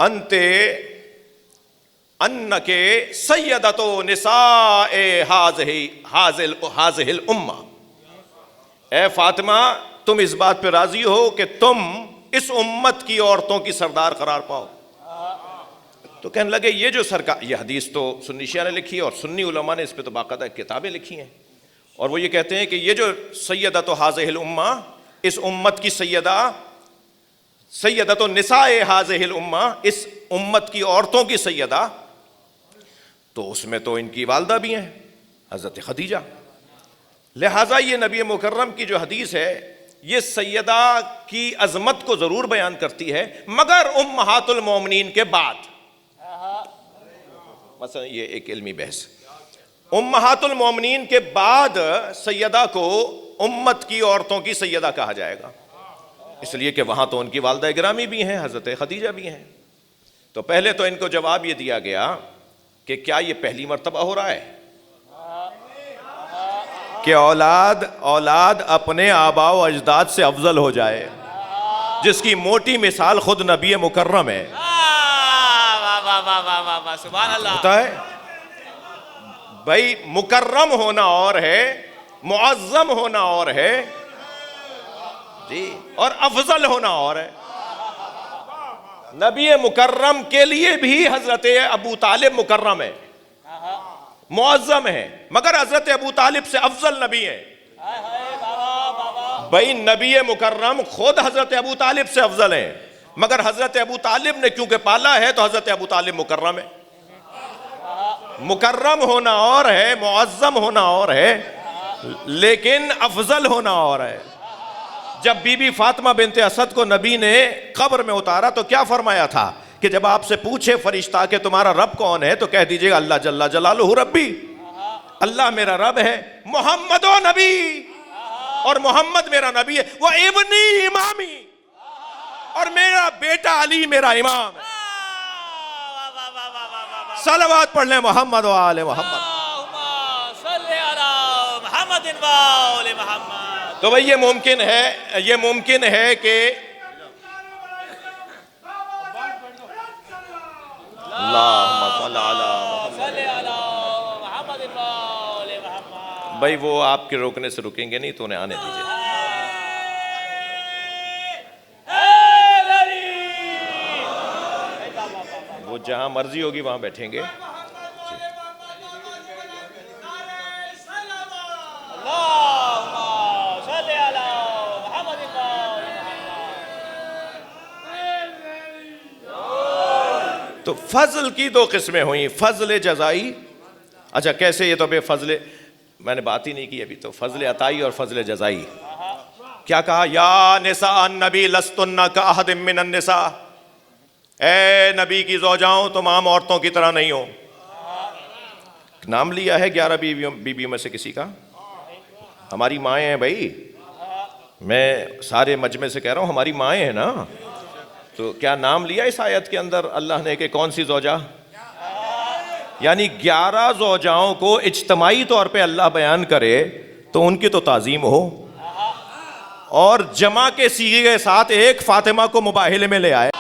انت انک سیدۃ نساء ہذہ الامہ. اے فاطمہ تم اس بات پہ راضی ہو کہ تم اس امت کی عورتوں کی سردار قرار پاؤ. تو کہنے لگے یہ جو سرکار، یہ حدیث تو سنی شیعہ نے لکھی ہے اور سنی علماء نے اس پہ تو باقاعدہ کتابیں لکھی ہیں، اور وہ یہ کہتے ہیں کہ یہ جو سیدۃ ہذہ الامہ، اس امت کی سیدۃ النساء ہذہ الامہ، اس امت کی عورتوں کی سیدہ، تو اس میں تو ان کی والدہ بھی ہیں حضرت خدیجہ. لہٰذا یہ نبی مکرم کی جو حدیث ہے یہ سیدہ کی عظمت کو ضرور بیان کرتی ہے، مگر امہات المومنین کے بعد. مثلا یہ ایک علمی بحث، امہات المومنین کے بعد سیدہ کو امت کی عورتوں کی سیدہ کہا جائے گا، اس لیے کہ وہاں تو ان کی والدہ گرامی بھی ہیں، حضرت خدیجہ بھی ہیں. تو پہلے تو ان کو جواب یہ دیا گیا کہ کیا یہ پہلی مرتبہ ہو رہا ہے کہ اولاد اپنے آباء و اجداد سے افضل ہو جائے، جس کی موٹی مثال خود نبی مکرم ہے. سبحان اللہ. ہوتا ہے بھائی، مکرم ہونا اور ہے، معظم ہونا اور ہے جی، اور افضل ہونا اور ہے. نبی مکرم کے لیے بھی حضرت ابو طالب مکرم ہے، معظم ہے، مگر حضرت ابو طالب سے افضل نبی ہے. بھائی نبی مکرم خود حضرت ابو طالب سے افضل ہیں، مگر حضرت ابو طالب نے کیونکہ پالا ہے تو حضرت ابو طالب مکرم ہے. مکرم ہونا اور ہے، معظم ہونا اور ہے، لیکن افضل ہونا اور ہے. جب بی بی فاطمہ بنت اسد کو نبی نے قبر میں اتارا تو کیا فرمایا تھا کہ جب آپ سے پوچھے فرشتہ کہ تمہارا رب کون ہے تو کہہ دیجئے گا اللہ جل جلالہ ربی، اللہ میرا رب ہے. محمد و نبی، اور محمد میرا نبی ہے. وہ ابنی امامی، اور میرا بیٹا علی میرا امام ہے. صلوات پڑھ لیں محمد و آل محمد. اللہم صلی علی محمد و آل محمد. تو بھئی یہ ممکن ہے کہ اللہم صلی علی محمد صلی علی محمد و آل محمد. بھئی وہ آپ کے روکنے سے رکیں گے نہیں تو انہیں آنے دیجئے. وہ جہاں مرضی ہوگی وہاں بیٹھیں گے. تو فضل کی دو قسمیں ہوئیں، فضل جزائی. اچھا کیسے؟ یہ تو بے فضل، میں نے بات ہی نہیں کی ابھی. تو فضل عطائی اور فضل جزائی. کیا کہا؟ یا نساء النبی لستن کاحد من النساء، اے نبی کی زوجاؤں تم عام عورتوں کی طرح نہیں ہو. نام لیا ہے 11 بیویوں میں سے کسی کا. ہماری مائیں ہیں بھائی، میں سارے مجمع سے کہہ رہا ہوں ہماری مائیں ہیں نا. تو کیا نام لیا اس آیت کے اندر اللہ نے کہ کون سی زوجہ؟ یعنی 11 زوجاؤں کو اجتماعی طور پہ اللہ بیان کرے تو ان کی تو تعظیم ہو. اور جمع کے صیغے کے ساتھ ایک فاطمہ کو مباہلے میں لے آئے.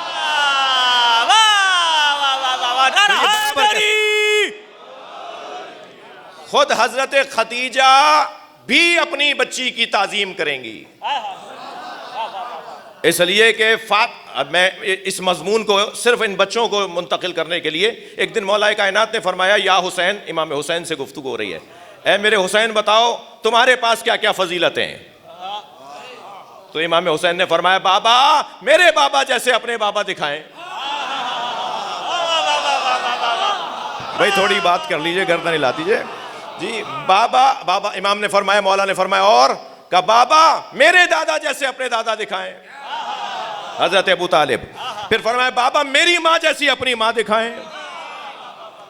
خود حضرت خدیجہ بھی اپنی بچی کی تعظیم کریں گی، اس لیے کہ میں اس مضمون کو صرف ان بچوں کو منتقل کرنے کے لیے ایک دن مولا کائنات نے فرمایا یا حسین، امام حسین سے گفتگو ہو رہی ہے، اے میرے حسین بتاؤ تمہارے پاس کیا کیا فضیلتیں ہیں؟ تو امام حسین نے فرمایا بابا میرے بابا جیسے اپنے بابا دکھائیں. بھائی تھوڑی بات کر لیجئے، گردن ہلا دیجئے. جی بابا بابا امام نے فرمایا، مولا نے فرمایا اور کہ بابا میرے دادا جیسے اپنے دادا دکھائیں، حضرت ابو طالب. پھر فرمایا بابا میری ماں جیسی اپنی ماں دکھائیں.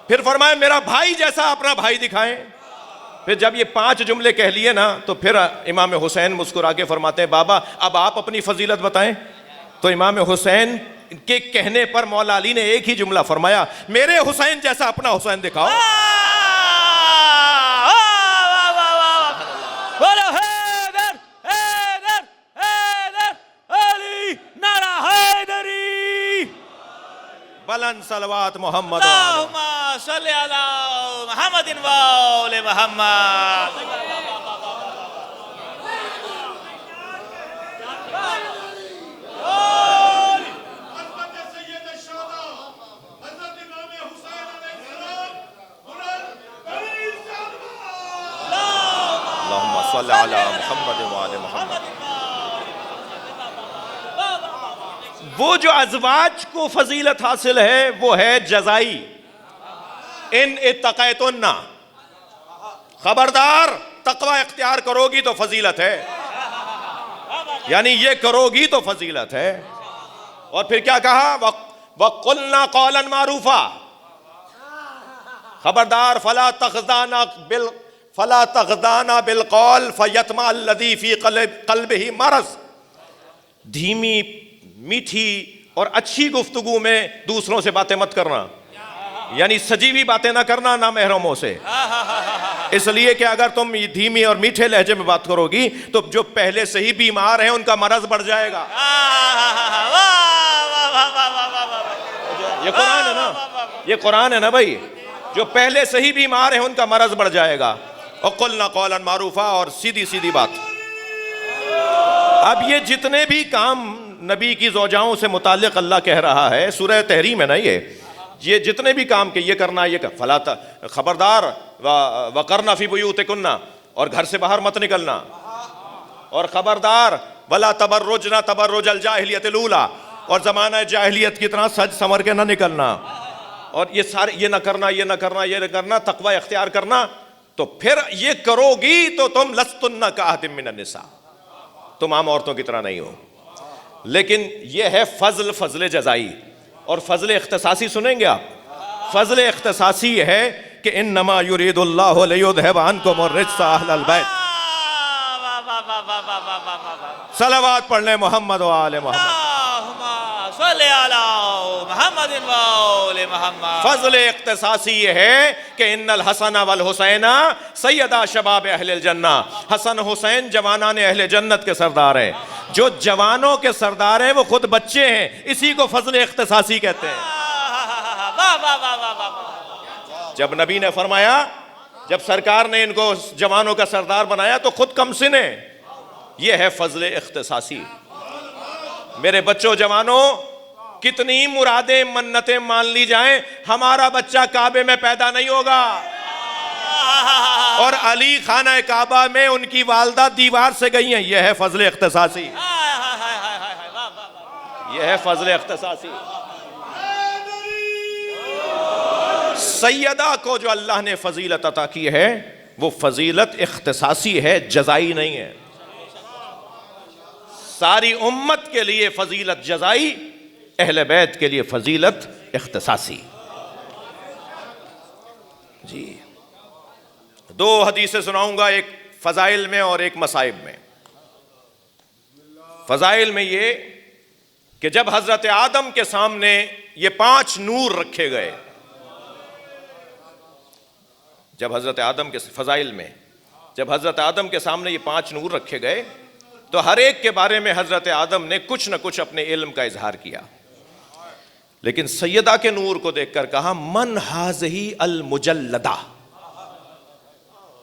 پھر فرمایا میرا بھائی جیسا اپنا بھائی دکھائیں. پھر جب یہ 5 جملے کہہ لیے نا تو پھر امام حسین مسکرا کے فرماتے ہیں بابا اب آپ اپنی فضیلت بتائیں. تو امام حسین کے کہنے پر مولا علی نے ایک ہی جملہ فرمایا، میرے حسین جیسا اپنا حسین دکھاؤ. بلند صلوات محمد اللہم صلی علی محمد و آل محمد. اللہم صلی علی محمد و آل محمد. وہ جو ازواج کو فضیلت حاصل ہے وہ ہے جزائی. ان اتقیتن، خبردار تقوی اختیار کرو گی تو فضیلت ہے، یعنی یہ کرو گی تو فضیلت ہے. اور پھر کیا کہا وَقُلْنَا قَوْلًا مَعْرُوفًا، خبردار فَلَا تَغْضَانَ بِالْقَوْلِ فَيَطْمَعَ الَّذِي فِي قَلْبِهِ مَرَضٌ. دھیمی میٹھی اور اچھی گفتگو میں دوسروں سے باتیں مت کرنا، یعنی سجی ہوئی باتیں نہ کرنا نہ محرموں سے. اس لیے کہ اگر تم دھیمی اور میٹھے لہجے میں بات کرو گی تو جو پہلے سے ہی بیمار ہیں ان کا مرض بڑھ جائے گا. یہ قرآن ہے نا، یہ قرآن ہے نا بھائی. جو پہلے سے ہی بیمار ہیں ان کا مرض بڑھ جائے گا. وَقُلْنَا قَوْلًا مَعْرُوفًا، اور سیدھی سیدھی بات. اب یہ جتنے بھی کام نبی کی زوجاؤں سے متعلق اللہ کہہ رہا ہے، سورہ تحریم ہے نا یہ جتنے بھی کام کہ یہ کرنا یہ فلا خبردار وَقَرْنَ فِي بُيُوتِكُنَّ، اور گھر سے باہر مت نکلنا. اور خبردار وَلَا تَبَرُّجْنَ تَبَرُّجَ الْجَاهِلِيَّةِ الْأُولَىٰ، اور زمانہ جاہلیت کی طرح سج سمر کے نہ نکلنا. اور یہ سارے یہ نہ کرنا یہ نہ کرنا یہ نہ کرنا، تقوی اختیار کرنا. تو پھر یہ کرو گی تو تم لستن کأحد من النساء، تم عام عورتوں کی طرح نہیں ہو. لیکن یہ ہے فضل جزائی. اور فضل اختصاصی سنیں گے آپ. فضل اختصاصی یہ ہے کہ انما یرید اللہ لیذھب عنکم الرجس اہل البیت. صلوات پڑھ لیں محمد و آل محمد. صلی علی محمد و آل محمد. فضل اختصاصی یہ ہے کہ ان الحسن والحسین سیدا شباب اہل الجنہ. حسن حسین جوانان اہل جنت کے سردار ہیں. جو جوانوں کے سردار ہیں وہ خود بچے ہیں، اسی کو فضل اختصاصی کہتے ہیں. جب نبی نے فرمایا، جب سرکار نے ان کو جوانوں کا سردار بنایا تو خود کم سن ہیں. یہ ہے فضل اختصاصی. میرے بچوں جوانوں، کتنی مرادیں منتیں مان لی جائیں، ہمارا بچہ کعبے میں پیدا نہیں ہوگا. اور علی خانہ کعبہ میں ان کی والدہ دیوار سے گئی ہیں. یہ ہے فضل اختصاصی. یہ ہے فضل اختصاصی. سیدہ کو جو اللہ نے فضیلت عطا کی ہے وہ فضیلت اختصاصی ہے، جزائی نہیں ہے. ساری امت کے لیے فضیلت جزائی، اہل بیت کے لیے فضیلت اختصاصی. جی 2 حدیثیں سناؤں گا، ایک فضائل میں اور ایک مصائب میں. فضائل میں یہ کہ جب حضرت آدم کے سامنے یہ 5 نور رکھے گئے، جب حضرت آدم کے فضائل میں جب حضرت آدم کے سامنے یہ 5 نور رکھے گئے تو ہر ایک کے بارے میں حضرت آدم نے کچھ نہ کچھ اپنے علم کا اظہار کیا، لیکن سیدہ کے نور کو دیکھ کر کہا من ہذہ المجلدہ،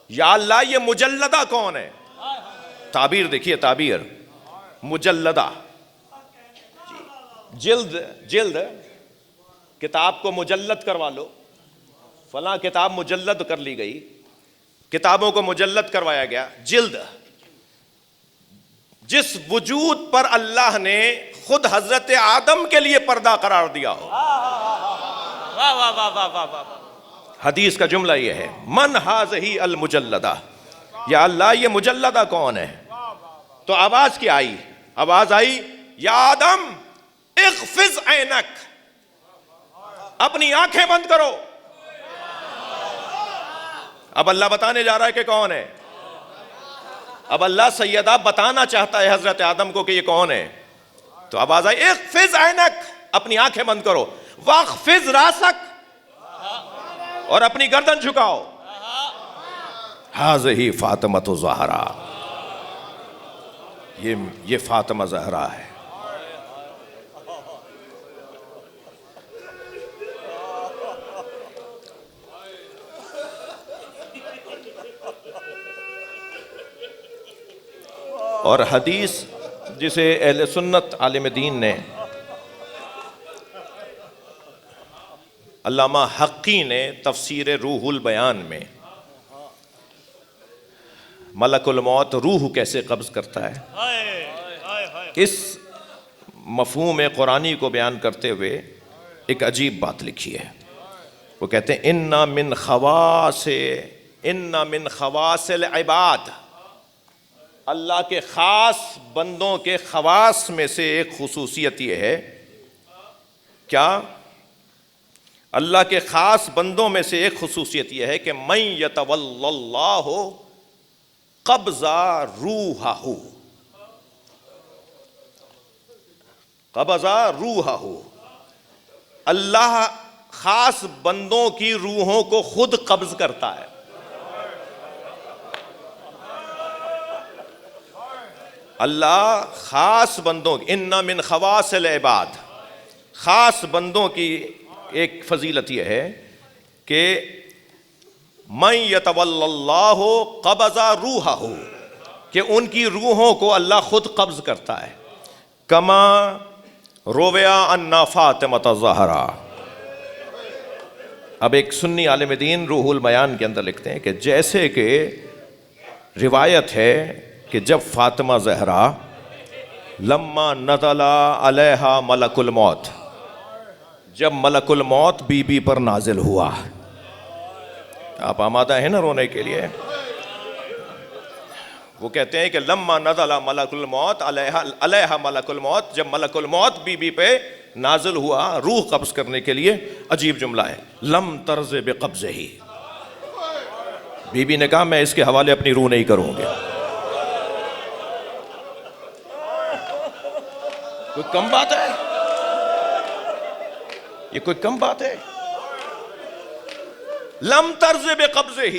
یا اللہ یہ مجلدہ کون ہے؟ تعبیر دیکھیے، تعبیر مجلدہ، جلد کتاب کو مجلد کروا لو، فلاں کتاب مجلد کر لی گئی، کتابوں کو مجلد کروایا گیا، جلد، جس وجود پر اللہ نے خود حضرت آدم کے لیے پردہ قرار دیا ہو۔ واہ واہ واہ واہ واہ واہ۔ حدیث کا جملہ یہ ہے من ہذہ المجلدہ، یا اللہ یہ مجلدہ کون ہے؟ تو آواز کیا آئی؟ آواز آئی یا آدم اغفض عینک، اپنی آنکھیں بند کرو۔ اب اللہ بتانے جا رہا ہے کہ کون ہے، اب اللہ سیدہ بتانا چاہتا ہے حضرت آدم کو کہ یہ کون ہے۔ تو آواز آئی اغفض عینک، اپنی آنکھیں بند کرو، واخفض راسک، اور اپنی گردن جھکاؤ۔ ہذہ فاطمۃ الزہرا، یہ فاطمہ زہرا ہے۔ اور حدیث جسے اہل سنت عالم دین نے، علامہ حقی نے تفسیر روح البیان میں ملک الموت روح کیسے قبض کرتا ہے، اس مفہوم قرآنی کو بیان کرتے ہوئے ایک عجیب بات لکھی ہے۔ وہ کہتے ہیں ان من خواص العباد، اللہ کے خاص بندوں کے خواص میں سے ایک خصوصیت یہ ہے، کیا؟ اللہ کے خاص بندوں میں سے ایک خصوصیت یہ ہے کہ من یتولی اللہ قبض روحہ، قبض روحہ، اللہ خاص بندوں کی روحوں کو خود قبض کرتا ہے۔ اللہ خاص بندوں کی، ان من خواص العباد، خاص بندوں کی ایک فضیلت یہ ہے کہ من یتولی اللہ قبض روحہ، کہ ان کی روحوں کو اللہ خود قبض کرتا ہے۔ کما رویا ان فاطمۃ الزہرا، اب ایک سنی عالم دین روح البیان کے اندر لکھتے ہیں کہ جیسے کہ روایت ہے کہ جب فاطمہ زہرا لما نزل علیہا ملک الموت، جب ملک الموت بی بی پر نازل ہوا، آپ آمادہ ہیں نا رونے کے لیے؟ وہ کہتے ہیں کہ لما نزل ملک الموت علیہا ملک الموت، جب ملک الموت بی بی پہ نازل ہوا روح قبض کرنے کے لیے، عجیب جملہ ہے، لم ترض بقبضہ، بی بی نے کہا میں اس کے حوالے اپنی روح نہیں کروں گی۔ کوئی کم بات ہے؟ یہ کوئی کم بات ہے؟ لم ترض بقبضہ،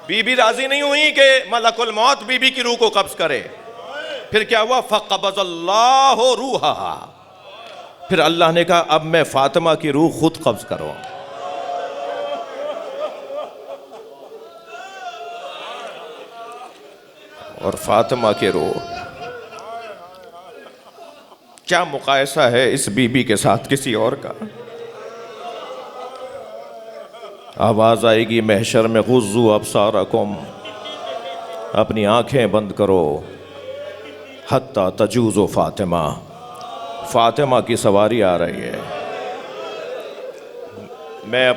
بی بی راضی نہیں ہوئی کہ ملک الموت بی بی کی روح کو قبض کرے۔ پھر کیا ہوا؟ فقبض اللہ روحہا، پھر اللہ نے کہا اب میں فاطمہ کی روح خود قبض کروں۔ اور فاطمہ کی روح، کیا مقایسہ ہے اس بی بی کے ساتھ کسی اور کا؟ آواز آئے گی محشر میں غضوا ابصارکم، اپنی آنکھیں بند کرو، حتی تجوز فاطمہ، فاطمہ کی سواری آ رہی ہے۔ میں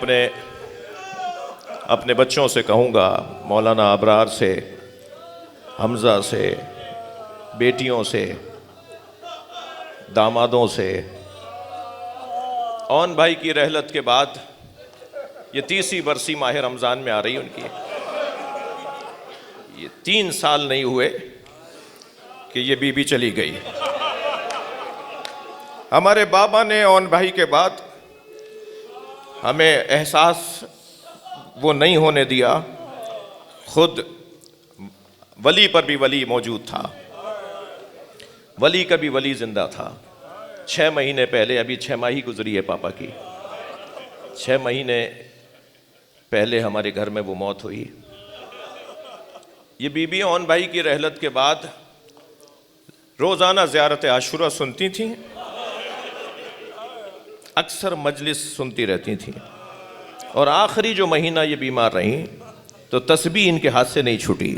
اپنے بچوں سے کہوں گا، مولانا ابرار سے، حمزہ سے، بیٹیوں سے، دامادوں سے، اون بھائی کی رحلت کے بعد یہ 30 برسی ماہ رمضان میں آ رہی ان کی، یہ 3 سال نہیں ہوئے کہ یہ بی بی چلی گئی۔ ہمارے بابا نے اون بھائی کے بعد ہمیں احساس وہ نہیں ہونے دیا، خود ولی پر بھی ولی موجود تھا، ولی کبھی ولی زندہ تھا. 6 مہینے پہلے، ابھی 6 ماہی گزری ہے پاپا کی، 6 مہینے پہلے ہمارے گھر میں وہ موت ہوئی. یہ بی بی اون بھائی کی رحلت کے بعد روزانہ زیارت عاشورہ سنتی تھیں، اکثر مجلس سنتی رہتی تھیں، اور آخری جو مہینہ یہ بیمار رہیں تو تسبیح ان کے ہاتھ سے نہیں چھوٹی.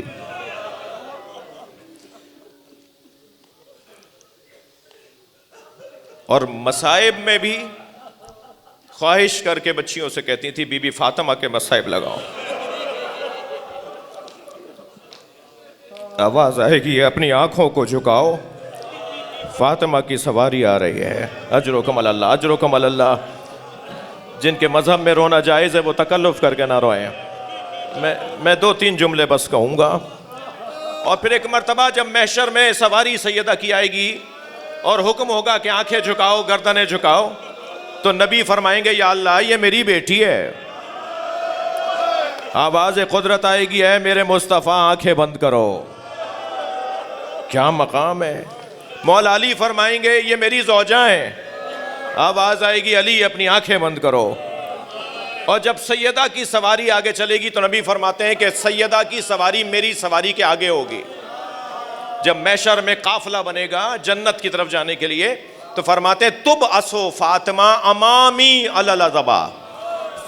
اور مصائب میں بھی خواہش کر کے بچیوں سے کہتی تھی بی بی فاطمہ کے مصائب لگاؤ. آواز آئے گی اپنی آنکھوں کو جھکاؤ، فاطمہ کی سواری آ رہی ہے. اجرکم علی اللہ، اجرکم علی اللہ. جن کے مذہب میں رونا جائز ہے وہ تکلف کر کے نہ روئیں. میں 2-3 جملے بس کہوں گا. اور پھر ایک مرتبہ جب محشر میں سواری سیدہ کی آئے گی اور حکم ہوگا کہ آنکھیں جھکاؤ، گردنیں جھکاؤ، تو نبی فرمائیں گے یا اللہ یہ میری بیٹی ہے. آواز قدرت آئے گی اے میرے مصطفیٰ آنکھیں بند کرو. کیا مقام ہے. مولا علی فرمائیں گے یہ میری زوجہ ہیں. آواز آئے گی علی اپنی آنکھیں بند کرو. اور جب سیدہ کی سواری آگے چلے گی تو نبی فرماتے ہیں کہ سیدہ کی سواری میری سواری کے آگے ہوگی. جب محشر میں قافلہ بنے گا جنت کی طرف جانے کے لیے تو فرماتے ہیں تب اسو فاطمہ امامی علی العزبہ،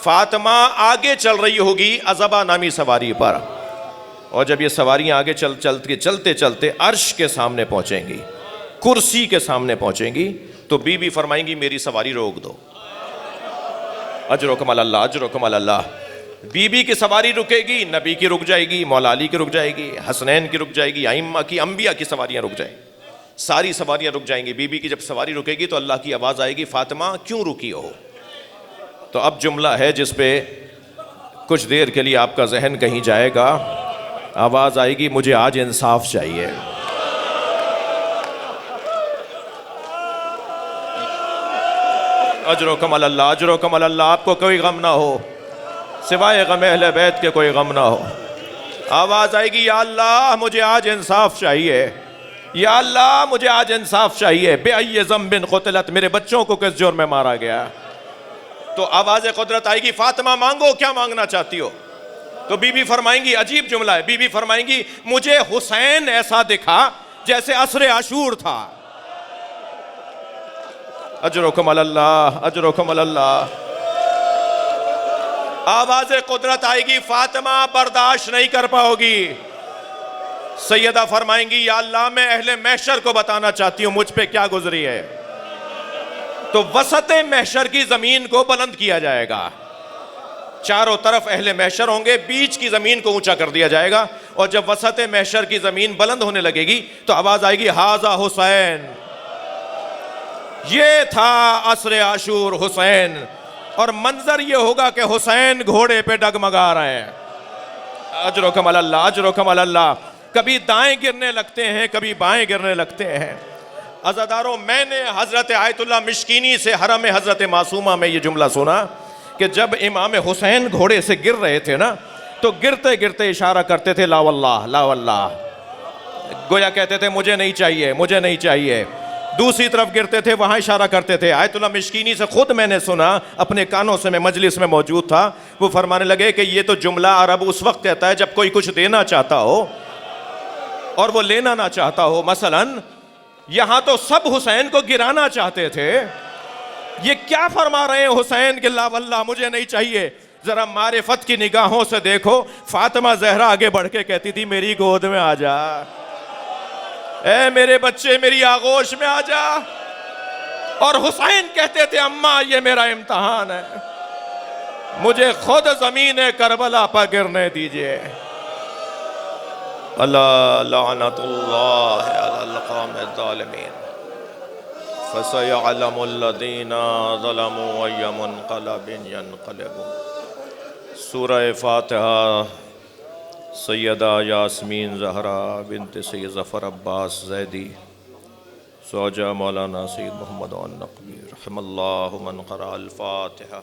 فاطمہ آگے چل رہی ہوگی عزبہ نامی سواری پر. اور جب یہ سواریاں آگے چلتے چلتے عرش کے سامنے پہنچیں گی، کرسی کے سامنے پہنچیں گی تو بی بی فرمائیں گی میری سواری روک دو. اجرکم علی اللہ، اجرکم علی اللہ. بی بی کی سواری رکے گی، نبی کی رک جائے گی، مولا علی کی رک جائے گی، حسنین کی رک جائے گی، ائمہ کی، انبیاء کی سواریاں رک جائیں گی. ساری سواریاں رک جائیں گی. بی بی کی جب سواری رکے گی تو اللہ کی آواز آئے گی فاطمہ کیوں رکی ہو. تو اب جملہ ہے جس پہ کچھ دیر کے لیے آپ کا ذہن کہیں جائے گا. آواز آئے گی مجھے آج انصاف چاہیے. اجرکم علی اللہ، اجرکم علی اللہ. آپ کو کوئی غم نہ ہو سوائے غم اہل بیت کے، کوئی غم نہ ہو. آواز آئے گی یا اللہ مجھے آج انصاف چاہیے، یا اللہ مجھے آج انصاف چاہیے. بے ای ذنب قتلت، میرے بچوں کو کس جرم میں مارا گیا. تو آواز قدرت آئے گی فاطمہ مانگو کیا مانگنا چاہتی ہو. تو بی بی فرمائیں گی، عجیب جملہ ہے، بی بی فرمائیں گی مجھے حسین ایسا دکھا جیسے عصر عاشور تھا. اجرکم علی اللہ، اجرکم علی اللہ. آواز قدرت آئے گی فاطمہ برداشت نہیں کر پاؤ گی. سیدہ فرمائیں گی یا اللہ میں اہل محشر کو بتانا چاہتی ہوں مجھ پہ کیا گزری ہے. تو وسط محشر کی زمین کو بلند کیا جائے گا. چاروں طرف اہل محشر ہوں گے، بیچ کی زمین کو اونچا کر دیا جائے گا. اور جب وسط محشر کی زمین بلند ہونے لگے گی تو آواز آئے گی ہاذا حسین، یہ تھا عصر عاشور حسین. اور منظر یہ ہوگا کہ حسین گھوڑے پہ ڈگمگا رہے ہیں. اجرکم علی اللہ، اجرکم علی اللہ. کبھی دائیں گرنے لگتے ہیں، کبھی بائیں گرنے لگتے ہیں. عزاداروں میں نے حضرت آیت اللہ مشکینی سے حرم حضرت معصومہ میں یہ جملہ سنا کہ جب امام حسین گھوڑے سے گر رہے تھے نا تو گرتے گرتے اشارہ کرتے تھے لا واللہ، لا واللہ. گویا کہتے تھے مجھے نہیں چاہیے، مجھے نہیں چاہیے. دوسری طرف گرتے تھے وہاں اشارہ کرتے تھے. آیت اللہ مشکینی سے خود میں نے سنا اپنے کانوں سے، میں مجلس میں موجود تھا. وہ فرمانے لگے کہ یہ تو جملہ عرب اس وقت کہتا ہے جب کوئی کچھ دینا چاہتا ہو اور وہ لینا نہ چاہتا ہو. مثلاً یہاں تو سب حسین کو گرانا چاہتے تھے، یہ کیا فرما رہے ہیں حسین کہ لا واللہ مجھے نہیں چاہیے. ذرا معرفت کی نگاہوں سے دیکھو. فاطمہ زہرا آگے بڑھ کے کہتی تھی میری گود میں آ جا، اے میرے بچے میری آغوش میں آ جا. اور حسین کہتے تھے اماں یہ میرا امتحان ہے، مجھے خود زمین کربلا پر گرنے دیجئے. اللہ لعنت اللہ علی القوم الظالمین. فَسَيَعْلَمُ الَّذِينَ ظَلَمُوا أَيَّ مُنْقَلَبٍ يَنْقَلِبُونَ. سورہ فاتحہ سیدہ یاسمین زہرا بنت سید ظفر عباس زیدی زوجہ مولانا سید محمد النقوی رحم اللہ من قرأ الفاتحہ.